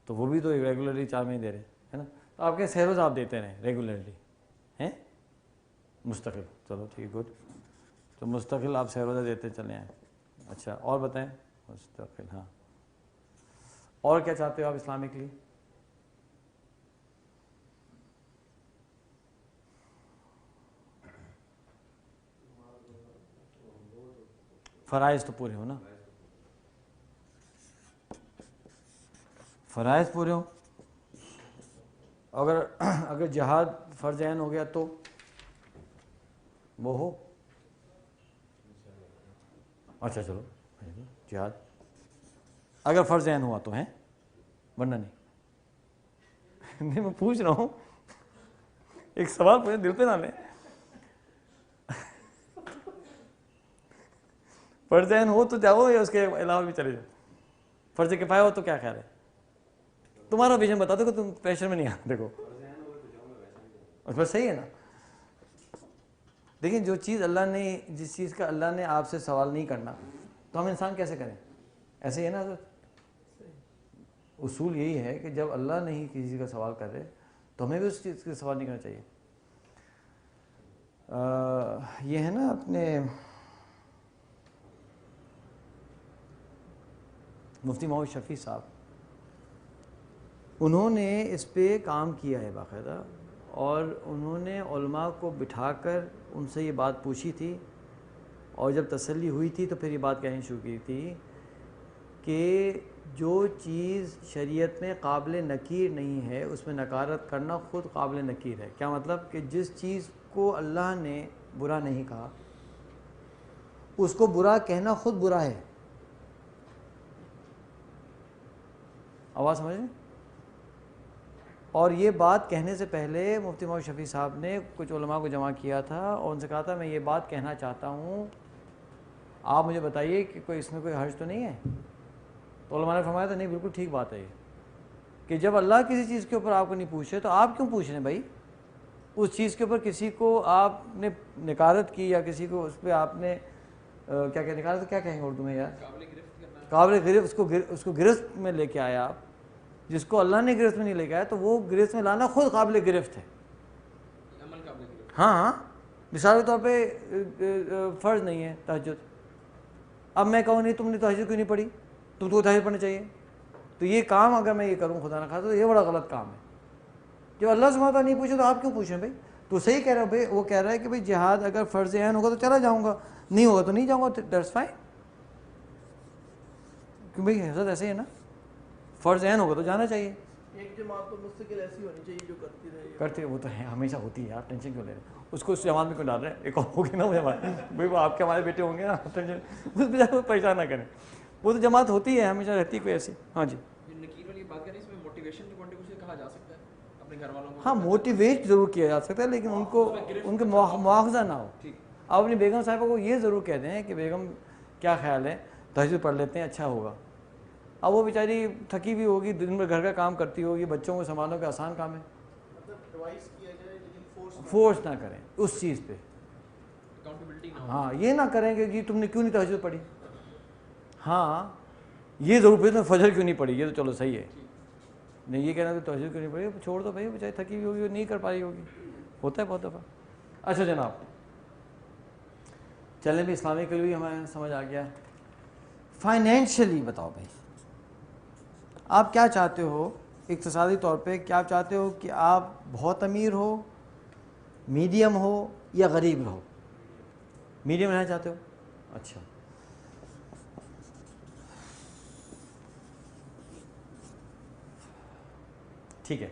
تو وہ بھی تو ریگولرلی 4 مہینے دے رہے ہیں نا. تو آپ کے سہروز آپ دیتے رہیں ریگولرلی ہیں مستقل. چلو ٹھیک ہے, گڈ. تو مستقل آپ سہروزہ دیتے چلے ہیں. اچھا اور بتائیں مستقل. ہاں اور کیا چاہتے ہو آپ اسلامکلی؟ فرائض تو پورے ہو نا, فرائض پورے ہوں. اگر جہاد فرض عین ہو گیا تو وہ ہو. اچھا چلو جہاد اگر فرض عین ہوا تو ہیں, ورنہ نہیں. نہیں میں پوچھ رہا ہوں, ایک سوال پوچھیں, دل پہ نہ لیں. فرض عین ہو تو جاؤ یا اس کے علاوہ بھی چلے جاؤ. فرض کفایہ ہو تو کیا خیال ہے تمہارا؟ ویژن بتا دو کہ تم پریشر میں نہیں آ. دیکھو بس صحیح ہے نا. دیکھیں جو چیز اللہ نے, جس چیز کا اللہ نے آپ سے سوال نہیں کرنا, تو ہم انسان کیسے کریں؟ ایسے ہی ہے نا حضرت. اصول یہی ہے کہ جب اللہ نہیں کسی چیز کا سوال کر رہے تو ہمیں بھی اس چیز کا سوال نہیں کرنا چاہیے. یہ ہے نا اپنے مفتی محمد شفیع صاحب, انہوں نے اس پہ کام کیا ہے باقاعدہ, اور انہوں نے علماء کو بٹھا کر ان سے یہ بات پوچھی تھی, اور جب تسلی ہوئی تھی تو پھر یہ بات کہنی شروع کی تھی کہ جو چیز شریعت میں قابل نکیر نہیں ہے اس میں نکارت کرنا خود قابل نکیر ہے. کیا مطلب؟ کہ جس چیز کو اللہ نے برا نہیں کہا اس کو برا کہنا خود برا ہے. آواز سمجھ لیں. اور یہ بات کہنے سے پہلے مفتی محمد شفیع صاحب نے کچھ علماء کو جمع کیا تھا اور ان سے کہا تھا میں یہ بات کہنا چاہتا ہوں, آپ مجھے بتائیے کہ کوئی اس میں کوئی حرج تو نہیں ہے. تو علماء نے فرمایا تھا نہیں بالکل ٹھیک بات ہے یہ, کہ جب اللہ کسی چیز کے اوپر آپ کو نہیں پوچھے تو آپ کیوں پوچھ رہے ہیں بھائی؟ اس چیز کے اوپر کسی کو آپ نے نکارت کی یا کسی کو اس پہ آپ نے کیا کہ نکارت کیا کہیں گے اردو میں یار؟ قابل گرفت. اس کو گرفت میں لے کے آیا آپ, جس کو اللہ نے گرفت میں نہیں لے کے آیا تو وہ گرفت میں لانا خود قابل گرفت ہے. ہاں مثال کے طور پہ فرض نہیں ہے تہجد, اب میں کہوں نہیں تم نے تہجد کیوں نہیں پڑھی, تم کو تہجد پڑھنی چاہیے. تو یہ کام اگر میں یہ کروں خدا نہ خواستہ تو یہ بڑا غلط کام ہے. جب اللہ سے نہیں پوچھے تو آپ کیوں پوچھیں بھائی؟ تو صحیح کہہ رہا ہو بھائی, وہ کہہ رہا ہے کہ بھائی جہاد اگر فرض عین ہوگا تو چلا جاؤں گا, نہیں ہوگا تو نہیں جاؤں گا, دیٹس فائن. کہ بھائی حضرت ایسے ہی ہے نا, فرض عین ہوگا تو جانا چاہیے. ایک جماعت تو مستقل ایسی ہونی چاہیے جو کرتی رہے. کرتے وہ تو ہے, ہمیشہ ہوتی ہے یار, ٹینشن کیوں لے رہے ہیں اس کو, اس جماعت میں کیوں ڈال رہے ہیں, ایک اور ہوگی نا وہ جماعت, بھائی وہ آپ کے ہمارے بیٹے ہوں گے نا, ٹینشن اس پہ کو پریشان نہ کریں, وہ تو جماعت ہوتی ہے, ہمیشہ رہتی ہے کوئی ایسی. ہاں جی, نکیر والی بات کریں, اس میں موٹیویشن کی کنٹریبیوشن کہا جا سکتا ہے اپنے گھر والوں کو. ہاں موٹیویٹ ضرور کیا جا سکتا ہے, لیکن ان کو ان کے مواخذہ نہ ہو. آپ اپنی بیگم صاحبہ کو یہ ضرور کہہ دیں کہ بیگم کیا خیال ہے, تہجد پڑھ لیتے ہیں, اچھا ہوگا. اب وہ بیچاری تھکی بھی ہوگی, دن بھر گھر کا کام کرتی ہوگی, بچوں کو سنبھالنا کا آسان کام ہے, ایڈوائز کیا جائے لیکن فورس نہ کریں اس چیز پہ. اکاؤنٹیبلٹی نہ ہو. ہاں یہ نہ کریں کہ جی تم نے کیوں نہیں تہجد پڑھی, ہاں یہ ضرور پوچھیں فجر کیوں نہیں پڑھی, یہ تو چلو صحیح ہے, نہیں یہ کہنا کہ تہجد کیوں نہیں پڑھی, چھوڑ دو بھائی, بیچاری تھکی ہوئی ہوگی, نہیں کر پائی ہوگی, ہوتا ہے بہت دفعہ. اچھا جناب, چلیں بھی اسلامی کے لیے ہمیں سمجھ آ گیا. فائنینشلی بتاؤ بھائی, آپ کیا چاہتے ہو اقتصادی طور پہ, کیا چاہتے ہو کہ آپ بہت امیر ہو, میڈیم ہو, یا غریب رہو؟ میڈیم رہنا چاہتے ہو, اچھا. ٹھیک ہے,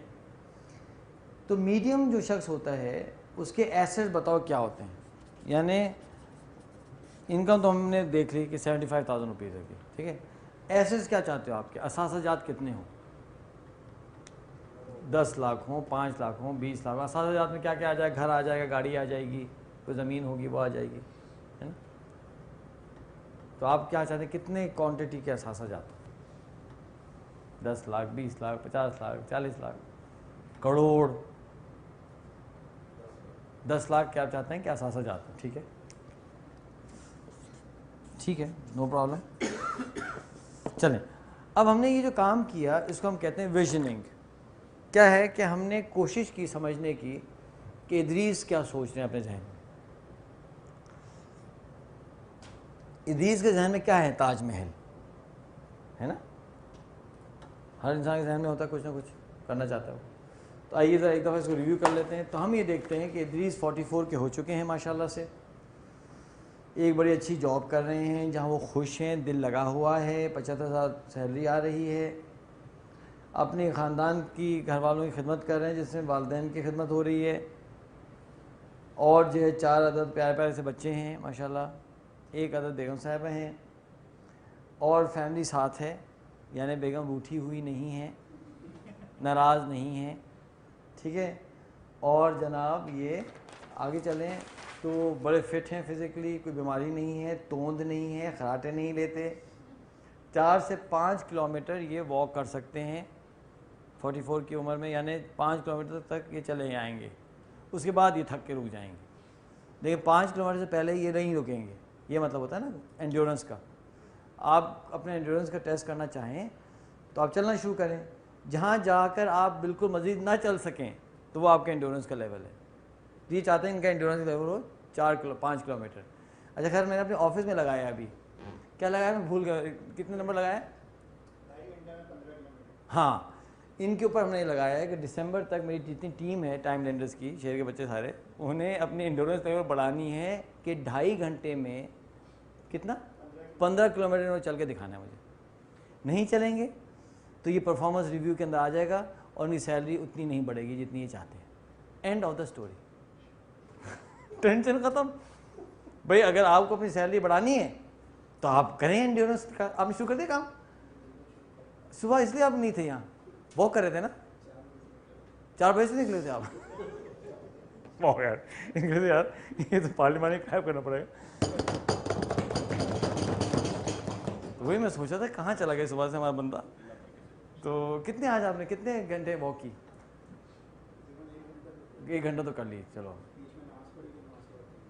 تو میڈیم جو شخص ہوتا ہے اس کے ایسٹ بتاؤ کیا ہوتے ہیں, یعنی انکم تو ہم نے دیکھ لی کہ 75,000 روپیز ہے, ٹھیک ہے. ایسٹس کیا چاہتے ہو آپ کے, اثاثہ جات کتنے ہوں, 10 لاکھ ہوں, 5 لاکھ ہوں, 20 لاکھ. اثاثہ جات میں کیا کیا آ جائے گا, گھر آ جائے گا, گاڑی آ جائے گی, کوئی زمین ہوگی وہ آ جائے گی, ہے نا. تو آپ کیا چاہتے ہیں, کتنے کوانٹٹی کے اثاثہ جات, 10 لاکھ, 20 لاکھ, 50 لاکھ, 40 لاکھ, کروڑ. 10 لاکھ کیا آپ چاہتے ہیں کہ اثاثہ جات ہیں, ٹھیک ہے, ٹھیک ہے, نو پرابلم. چلیں, اب ہم نے یہ جو کام کیا اس کو ہم کہتے ہیں ویژننگ. کیا ہے کہ ہم نے کوشش کی سمجھنے کی کہ ادریس کیا سوچ رہے ہیں اپنے ذہن میں. ادریس کے ذہن میں کیا ہے, تاج محل ہے نا, ہر انسان کے ذہن میں ہوتا ہے کچھ نہ کچھ کرنا چاہتا ہے. تو آئیے ذرا ایک دفعہ اس کو ریویو کر لیتے ہیں. تو ہم یہ دیکھتے ہیں کہ ادریس 44 کے ہو چکے ہیں ماشاءاللہ سے, ایک بڑی اچھی جاب کر رہے ہیں جہاں وہ خوش ہیں, دل لگا ہوا ہے, 75,000 سیلری آ رہی ہے, اپنے خاندان کی گھر والوں کی خدمت کر رہے ہیں جس میں والدین کی خدمت ہو رہی ہے, اور جو ہے 4 عدد پیارے پیارے سے بچے ہیں ماشاءاللہ, 1 عدد بیگم صاحبہ ہیں, اور فیملی ساتھ ہے, یعنی بیگم روٹھی ہوئی نہیں ہے, ناراض نہیں ہے, ٹھیک ہے. اور جناب یہ آگے چلیں تو بڑے فٹ ہیں فزیکلی, کوئی بیماری نہیں ہے, توند نہیں ہے, خراٹے نہیں لیتے, 4 سے 5 کلومیٹر یہ واک کر سکتے ہیں 44 کی عمر میں, یعنی 5 کلومیٹر تک یہ چلے آئیں گے, اس کے بعد یہ تھک کے رک جائیں گے, لیکن 5 کلومیٹر سے پہلے یہ نہیں رکیں گے. یہ مطلب ہوتا ہے نا انڈیورنس کا. آپ اپنے انڈیورنس کا ٹیسٹ کرنا چاہیں تو آپ چلنا شروع کریں, جہاں جا کر آپ بالکل مزید نہ چل سکیں تو وہ آپ کے انڈیورنس کا لیول ہے. یہ چاہتے ہیں ان کا انڈیورنس کا لیول ہو 5 کلومیٹر. اچھا خیر, میں نے اپنے آفس میں لگایا, ابھی کیا لگایا میں بھول گیا, کتنے نمبر لگایا, ہاں ان کے اوپر ہم نے یہ لگایا ہے کہ دسمبر تک میری جتنی ٹیم ہے ٹائم لینڈرز کی, شہر کے بچے سارے, انہیں اپنی انڈیورنس لیول بڑھانی ہے کہ 2.5 گھنٹے میں کتنا 15 کلومیٹر انہیں چل کے دکھانا ہے مجھے. نہیں چلیں گے تو یہ پرفارمنس ریویو کے اندر آ جائے گا اور ان کی سیلری اتنی نہیں بڑھے گی جتنی یہ چاہتے ہیں. And of the story, tension ختم. بھائی اگر آپ کو اپنی سیلری بڑھانی ہے تو آپ کریں انڈیورنس کا. آپ نے شروع کر دیا کام صبح, اس لیے آپ نہیں تھے یہاں, واک کر رہے تھے نا, 4 بجے سے نکلے تھے آپ. یار نکلے یار, یہ تو پارلیمانی قائم کرنا پڑے گا. وہی میں سوچا تھا کہاں چلا گیا صبح سے ہمارا بندہ. تو کتنے آج آپ نے کتنے گھنٹے واک کی, 1 گھنٹہ تو کر لی, چلو,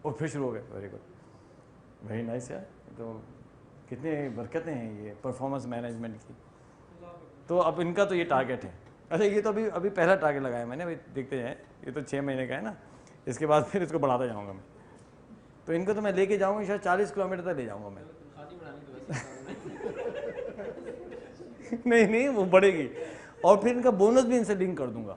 اور پھر شروع ہو گئے. ویری گڈ, ویری نائس یار. تو کتنے برکتیں ہیں یہ پرفارمنس مینجمنٹ کی. تو اب ان کا تو یہ ٹارگیٹ ہے. اچھا یہ تو ابھی پہلا ٹارگیٹ لگایا میں نے, ابھی دیکھتے جائیں, یہ تو 6 مہینے کا ہے نا, اس کے بعد پھر اس کو بڑھاتا جاؤں گا میں. تو ان کو تو میں لے کے جاؤں گا شاید 40 کلومیٹر تک لے جاؤں گا میں. نہیں وہ بڑھے گی, اور پھر ان کا بونس بھی ان سے لنک کر دوں گا.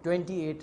28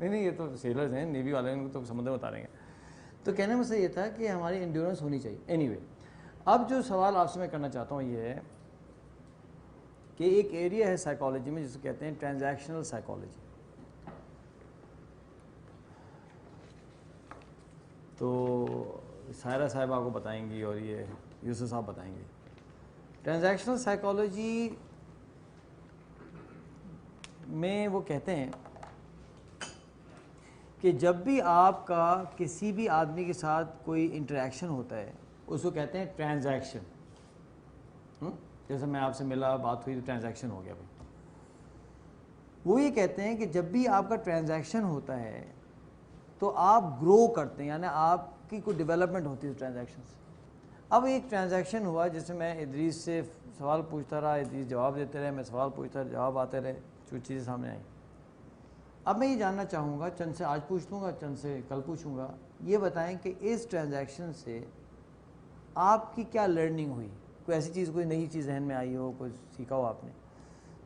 نہیں یہ تو سیلرز ہیں, نیوی والے ان کو تو سمندر بتا رہے ہیں. تو کہنے میں سے یہ تھا کہ ہماری انڈیورنس ہونی چاہیے. اینی وے, اب جو سوال آپ سے میں کرنا چاہتا ہوں یہ ہے کہ ایک ایریا ہے سائیکالوجی میں جس کو کہتے ہیں ٹرانزیکشنل سائیکالوجی. تو سائرہ صاحب آپ کو بتائیں گی اور یہ یوسف صاحب بتائیں گے. ٹرانزیکشنل سائیکالوجی میں وہ کہتے ہیں کہ جب بھی آپ کا کسی بھی آدمی کے ساتھ کوئی انٹریکشن ہوتا ہے اس کو کہتے ہیں ٹرانزیکشن. جیسے میں آپ سے ملا, بات ہوئی تو ٹرانزیکشن ہو گیا بھائی. وہ یہ کہتے ہیں کہ جب بھی آپ کا ٹرانزیکشن ہوتا ہے تو آپ گرو کرتے ہیں, یعنی آپ کی کوئی ڈیولپمنٹ ہوتی ہے ٹرانزیکشن سے. اب ایک ٹرانزیکشن ہوا جس میں میں ادریس سے سوال پوچھتا رہا, ادریس جواب دیتے رہے, میں سوال پوچھتا رہا, جواب آتے رہے, کچھ چیزیں سامنے آئیں. اب میں یہ جاننا چاہوں گا, چند سے آج پوچھ لوں گا, چند سے کل پوچھوں گا, یہ بتائیں کہ اس ٹرانزیکشن سے آپ کی کیا لرننگ ہوئی, کوئی ایسی چیز, کوئی نئی چیز ذہن میں آئی ہو, کوئی سیکھا ہو آپ نے.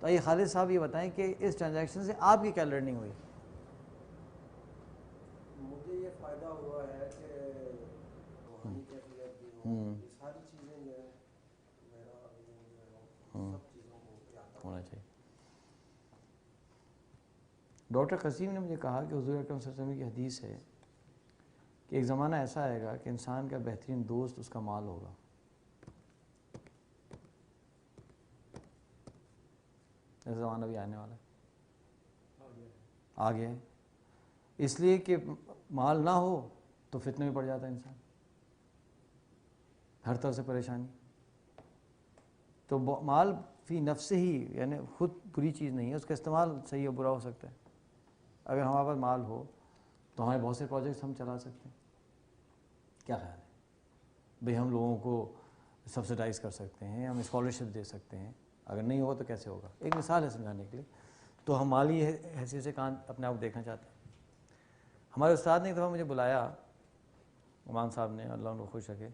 تو آئیے خالد صاحب یہ بتائیں کہ اس ٹرانزیکشن سے آپ کی کیا لرننگ ہوئی. مجھے یہ فائدہ ہوا ہے کہ روحانی کیفیت بھی ہو, یہ ساری چیزیں جو ہے میرا جو ہے سب چیزوں کو یاد ہونا چاہیے. ڈاکٹر قسیم نے مجھے کہا کہ حضور اکرم صلی اللہ علیہ وسلم کی حدیث ہے کہ ایک زمانہ ایسا آئے گا کہ انسان کا بہترین دوست اس کا مال ہوگا. ایسا زمانہ بھی آنے والا ہے, آ گیا ہے. اس لیے کہ مال نہ ہو تو فتنے میں پڑ جاتا ہے انسان, ہر طرف سے پریشانی. تو مال فی نفس ہی یعنی خود بری چیز نہیں ہے, اس کا استعمال صحیح یا برا ہو سکتا ہے. اگر ہمارے پاس مال ہو تو ہمارے بہت سے پروجیکٹس ہم چلا سکتے ہیں. کیا خیال ہے بھئی, ہم لوگوں کو سبسڈائز کر سکتے ہیں, ہم اسکالرشپ دے سکتے ہیں. اگر نہیں ہوگا تو کیسے ہوگا, ایک مثال ہے سمجھانے کے لیے. تو ہم مالی حیثیت سے کام اپنے آپ کو دیکھنا چاہتے ہیں. ہمارے استاد نے ایک دفعہ مجھے بلایا, عمان صاحب نے, اللہ ان کو خوش رکھے,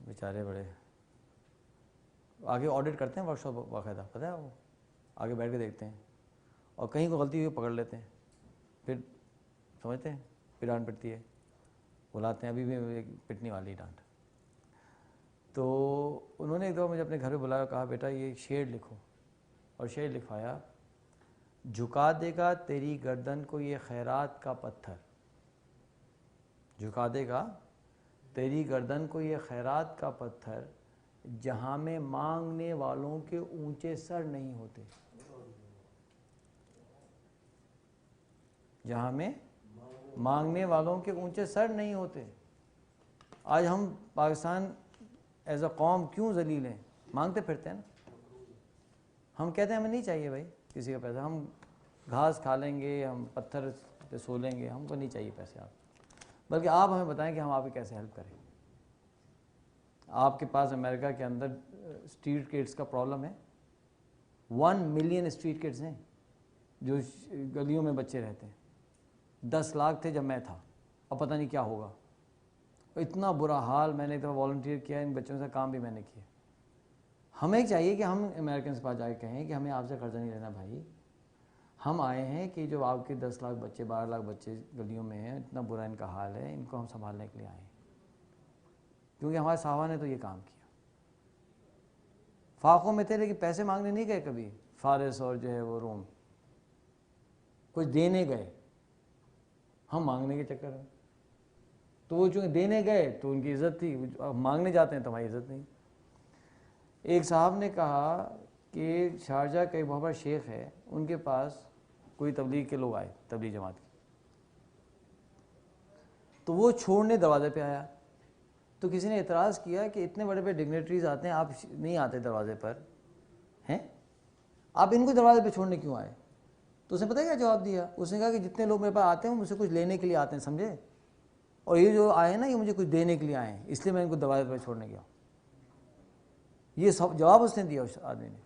بیچارے بڑے آگے آڈٹ کرتے ہیں ورک شاپ باقاعدہ, پتہ ہے وہ آگے بیٹھ کے دیکھتے ہیں اور کہیں کو غلطی ہوئی پکڑ لیتے ہیں, پھر سمجھتے ہیں پھر ڈانٹ پٹتی ہے, بلاتے ہیں, ابھی بھی ایک پٹنی والی ڈانٹ. تو انہوں نے ایک دفعہ مجھے اپنے گھر پہ بلایا, کہا بیٹا یہ شعر لکھو, اور شعر لکھوایا, جھکا دے گا تیری گردن کو یہ خیرات کا پتھر, جھکا دے گا تیری گردن کو یہ خیرات کا پتھر, جہاں میں مانگنے والوں کے اونچے سر نہیں ہوتے. جہاں میں مانگنے والوں کے اونچے سر نہیں ہوتے. آج ہم پاکستان ایز اے قوم کیوں ذلیل ہیں, مانگتے پھرتے ہیں نا. ہم کہتے ہیں ہمیں نہیں چاہیے بھائی کسی کا پیسہ, ہم گھاس کھا لیں گے, ہم پتھر پہ سو لیں گے, ہم کو نہیں چاہیے پیسے آپ, بلکہ آپ ہمیں بتائیں کہ ہم آپ کی کیسے ہیلپ کریں. آپ کے پاس امریکہ کے اندر اسٹریٹ کڈس کا پرابلم ہے, 1 ملین اسٹریٹ کڈس ہیں جو گلیوں میں بچے رہتے ہیں. 10 لاکھ تھے جب میں تھا, اب پتہ نہیں کیا ہوگا. اتنا برا حال, میں نے ایک دفعہ والنٹیئر کیا, ان بچوں سے کام بھی میں نے کیا. ہمیں چاہیے کہ ہم امریکن سے پاس جا کے کہیں کہ ہمیں آپ سے قرضہ نہیں لینا بھائی, ہم آئے ہیں کہ جو آپ کے 10 لاکھ بچے 12 لاکھ بچے گلیوں میں ہیں, اتنا برا ان کا حال ہے, ان کو ہم سنبھالنے کے لیے آئے ہیں. کیونکہ ہمارے صحابہ نے تو یہ کام کیا. فاقوں میں تھے لیکن پیسے مانگنے نہیں گئے کبھی, فارس اور جو ہے وہ روم, کچھ دینے گئے. ہم مانگنے کے چکر میں, تو وہ چونکہ دینے گئے تو ان کی عزت تھی, مانگنے جاتے ہیں تو ہماری عزت نہیں. ایک صاحب نے کہا کہ شارجہ کا ایک بہت بڑا شیخ ہے, ان کے پاس کوئی تبلیغ کے لوگ آئے, تبلیغ جماعت کے, تو وہ چھوڑنے دروازے پہ آیا. تو کسی نے اعتراض کیا کہ اتنے بڑے بڑے ڈگنیٹریز آتے ہیں, آپ نہیں آتے دروازے پر ہیں, آپ ان کو دروازے پہ چھوڑنے کیوں آئے؟ تو اس نے پتہ کیا جواب دیا, اس نے کہا کہ جتنے لوگ میرے پاس آتے ہیں وہ مجھ سے کچھ لینے کے لیے آتے ہیں, سمجھے, اور یہ جو آئے ہیں نا یہ مجھے کچھ دینے کے لیے آئے ہیں, اس لیے میں ان کو دروازے پہ چھوڑنے گیا. یہ سب جواب اس نے دیا اس آدمی نے.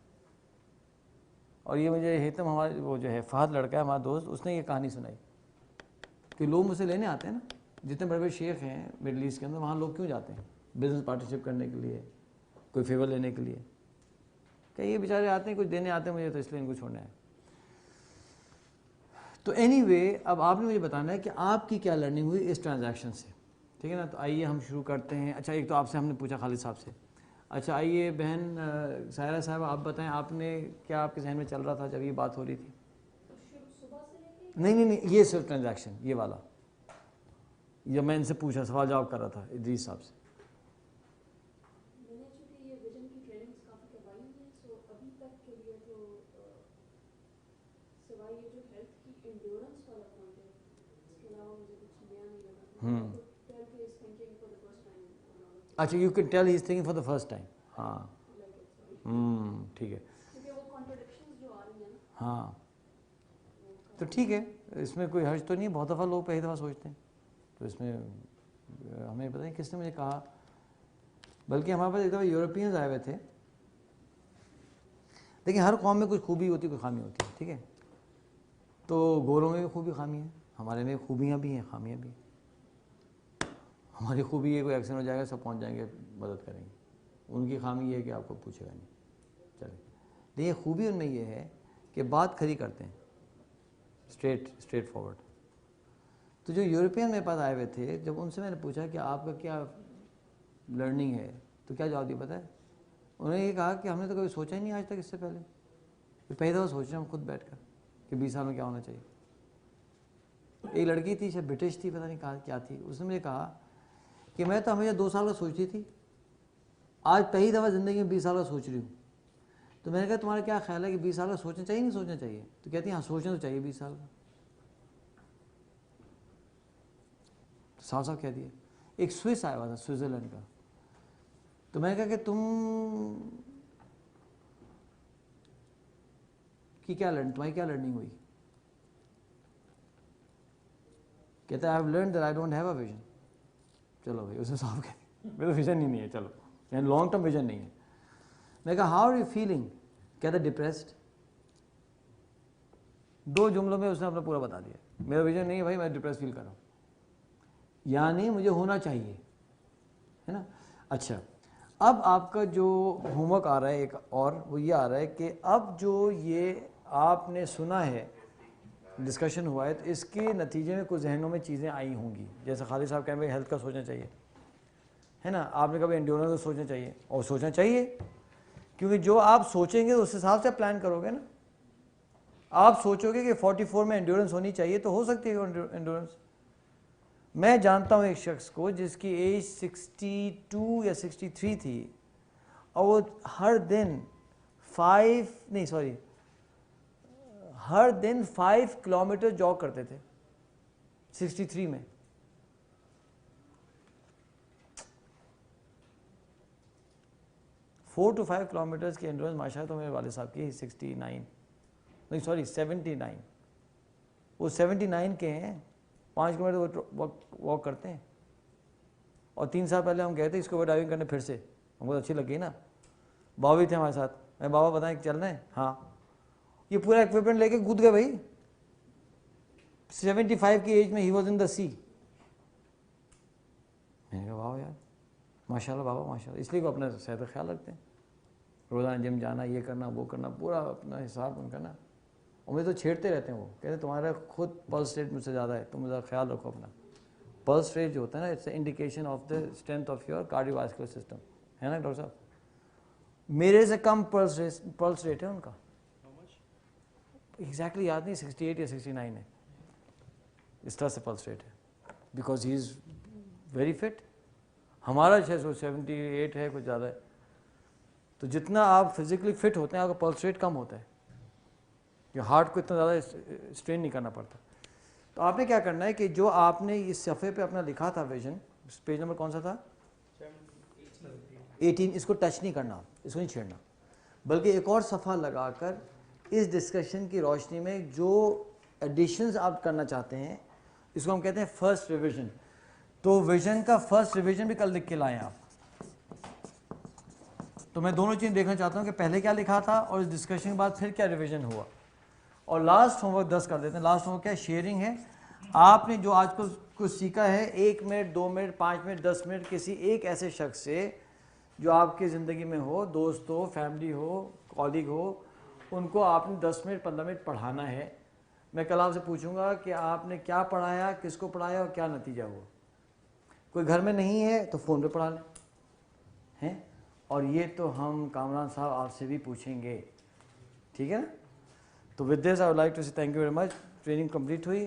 اور یہ مجھے ہیتم ہمارے وہ جو ہے فہد لڑکا ہے ہمارا دوست, اس نے یہ کہانی سنائی کہ لوگ مجھ سے لینے آتے ہیں نا, جتنے بڑے بڑے شیخ ہیں مڈل ایسٹ کے اندر, وہاں لوگ کیوں جاتے ہیں؟ بزنس پارٹنرشپ کرنے کے لیے, کوئی فیور لینے کے لیے. کہ یہ بیچارے آتے ہیں کچھ دینے آتے ہیں مجھے, تو اس لیے ان کو چھوڑنا ہے. تو اینی وے اب آپ نے مجھے بتانا ہے کہ آپ کی کیا لرننگ ہوئی اس ٹرانزیکشن سے, ٹھیک ہے نا. تو آئیے ہم شروع کرتے ہیں. اچھا ایک تو آپ سے ہم نے پوچھا خالد صاحب سے. اچھا آئیے بہن سائرہ صاحبہ آپ بتائیں آپ نے کیا آپ کے ذہن میں چل رہا تھا جب یہ بات ہو رہی تھی؟ نہیں یہ صرف ٹرانزیکشن یہ والا, جب میں ان سے پوچھا سوال جواب کر رہا تھا ادریس صاحب سے. اچھا you can tell he is thinking for the first time. ہاں ٹھیک ہے. ہاں تو ٹھیک ہے, اس میں کوئی حرج تو نہیں ہے. بہت دفعہ لوگ پہلی دفعہ سوچتے ہیں, تو اس میں ہمیں پتہ نہیں کس نے مجھے کہا, بلکہ ہمارے پاس ایک دفعہ یورپینز آئے ہوئے تھے. لیکن ہر قوم میں کچھ خوبی ہوتی ہے کوئی خامی ہوتی ہے, ٹھیک ہے. تو گوروں میں بھی خوبی خامی ہے, ہمارے میں خوبیاں بھی ہیں خامیاں بھی ہیں. ہماری خوبی یہ کوئی ایکسیڈنٹ ہو جائے گا سب پہنچ جائیں گے مدد کریں گے, ان کی خامی یہ ہے کہ آپ کو پوچھے گا نہیں. چلے لیکن خوبی ان میں یہ ہے کہ بات کھری کرتے ہیں, اسٹریٹ فارورڈ. تو جو یورپین میرے پاس آئے ہوئے تھے, جب ان سے میں نے پوچھا کہ آپ کا کیا لرننگ ہے, تو کیا جواب دیا پتہ ہے؟ انہوں نے یہ کہا کہ ہم نے تو کبھی سوچا ہی نہیں آج تک اس سے پہلے, پہلی دفعہ سوچ رہے ہیں ہم خود بیٹھ کر کہ 20 سال میں کیا ہونا چاہیے. ایک لڑکی تھی شاید برٹش تھی, پتہ نہیں کہا کیا تھی, اس نے مجھے کہا کہ میں تو ہمیشہ 2 سال کا سوچتی تھی, آج پہلی دفعہ زندگی میں 20 سال کا سوچ رہی ہوں. تو میں نے کہا تمہارا کیا خیال ہے کہ 20 سال کا سوچنا چاہیے نہیں سوچنا چاہیے؟ تو کہتی ہیں ہاں سوچنا تو چاہیے 20 سال کا. صاحب کہہ دیا. ایک سوئس آیا ہوا تھا سوئٹزرلینڈ کا, تو میں نے کہا کہ تمہاری کیا لرننگ ہوئی؟ کہتا ہے I have learned that I don't have a vision. چلو بھائی اس نے صاحب کہہ میرا ویژن ہی نہیں ہے, چلو یعنی لانگ ٹرم ویژن نہیں ہے. میں کہا ہاؤ آر یو فیلنگ؟ کہتا ڈپریسڈ. 2 جملوں میں اس نے اپنا پورا بتا دیا, میرا ویژن نہیں ہے بھائی, میں ڈپریس فیل کر رہا ہوں. یعنی مجھے ہونا چاہیے, ہے نا. اچھا اب آپ کا جو ہوم ورک آ رہا ہے ایک اور, وہ یہ آ رہا ہے کہ اب جو یہ آپ نے سنا ہے ڈسکشن ہوا ہے, تو اس کے نتیجے میں کچھ ذہنوں میں چیزیں آئی ہوں گی. جیسے خالد صاحب کہیں بھائی ہیلتھ کا سوچنا چاہیے, ہے نا. آپ نے کہا بھائی انڈیورنس کا سوچنا چاہیے, اور سوچنا چاہیے کیونکہ جو آپ سوچیں گے اس حساب سے پلان کرو گے نا. آپ سوچو گے کہ 44 میں انڈیورنس ہونی چاہیے تو ہو سکتی ہے انڈیورنس. میں جانتا ہوں ایک شخص کو جس کی ایج 62 یا 63 تھی, اور وہ ہر دن 5 کلومیٹر جاگ کرتے تھے 63 میں. فور ٹو 5 کلومیٹرز کی انڈورنس ماشاء اللہ. تو میرے والد صاحب کی 79 وہ 79 کے ہیں, 5 کلومیٹر واک کرتے ہیں. اور 3 سال پہلے ہم گئے تھے اسکوبا ڈائیونگ کرنے, پھر سے ہم کو اچھی لگی نا. بابا بھی تھے ہمارے ساتھ. میں بابا بتائیں چل رہے ہیں؟ ہاں. یہ پورا ایکوپمنٹ لے کے کود گئے بھائی. 75 کی ایج میں ہی واز ان دا سی. میں نے کہا واہ یار ماشاء اللہ بابا ماشاء اللہ. اس لیے وہ اپنا صحت کا خیال رکھتے ہیں, روزانہ جم جانا, یہ کرنا وہ کرنا, پورا اپنا حساب ان کا نا. اور مجھے تو چھیڑتے رہتے ہیں, وہ کہتے ہیں تمہارا خود پلس ریٹ مجھ سے زیادہ ہے, تم ذرا خیال رکھو اپنا. پلس ریٹ جو ہوتا ہے نا, it's a indication of the strength of your cardiovascular system, ہے نا ڈاکٹر صاحب. میرے سے کم پلس ریٹ ہے ان کا, ایگزیکٹلی یاد نہیں, 68 یا 69 ہے, اس طرح سے پلس ریٹ ہے. Because he is very fit. ہمارا 678 ہے, کچھ زیادہ ہے. تو جتنا آپ فزیکلی فٹ ہوتے ہیں آپ کا پلس ریٹ کم ہوتا ہے, کہ ہارٹ کو اتنا زیادہ اسٹرین نہیں کرنا پڑتا. تو آپ نے کیا کرنا ہے کہ جو آپ نے اس صفحے پہ اپنا لکھا تھا ویژن, پیج نمبر کون سا تھا؟ 18. اس کو ٹچ نہیں کرنا, اس کو نہیں چھیڑنا, بلکہ ایک اور صفحہ لگا کر اس ڈسکشن کی روشنی میں جو ایڈیشنز آپ کرنا چاہتے ہیں, اس کو ہم کہتے ہیں فرسٹ ریویژن. تو ویژن کا فرسٹ ریویژن بھی کل لکھ کے لائیں آپ. تو میں دونوں چیزیں دیکھنا چاہتا ہوں کہ پہلے کیا لکھا تھا اور اس ڈسکشن کے بعد پھر کیا ریویژن ہوا. اور لاسٹ ہوم ورک 10 کر دیتے ہیں. لاسٹ ہوم ورک کیا شیئرنگ ہے. آپ نے جو آج کچھ سیکھا ہے, 1 منٹ 2 منٹ 5 منٹ 10 منٹ کسی ایک ایسے شخص سے جو آپ کی زندگی میں ہو, دوست ہو, فیملی ہو, کالیگ ہو, ان کو آپ نے 10 منٹ 15 منٹ پڑھانا ہے. میں کل آپ سے پوچھوں گا کہ آپ نے کیا پڑھایا, کس کو پڑھایا اور کیا نتیجہ ہوا. کوئی گھر میں نہیں ہے تو فون پہ پڑھا لیں ہیں. اور یہ تو ہم کامران صاحب آپ سے بھی پوچھیں گے, ٹھیک ہے نا. تو with this I would like to say thank you very much. Training complete ہوئی.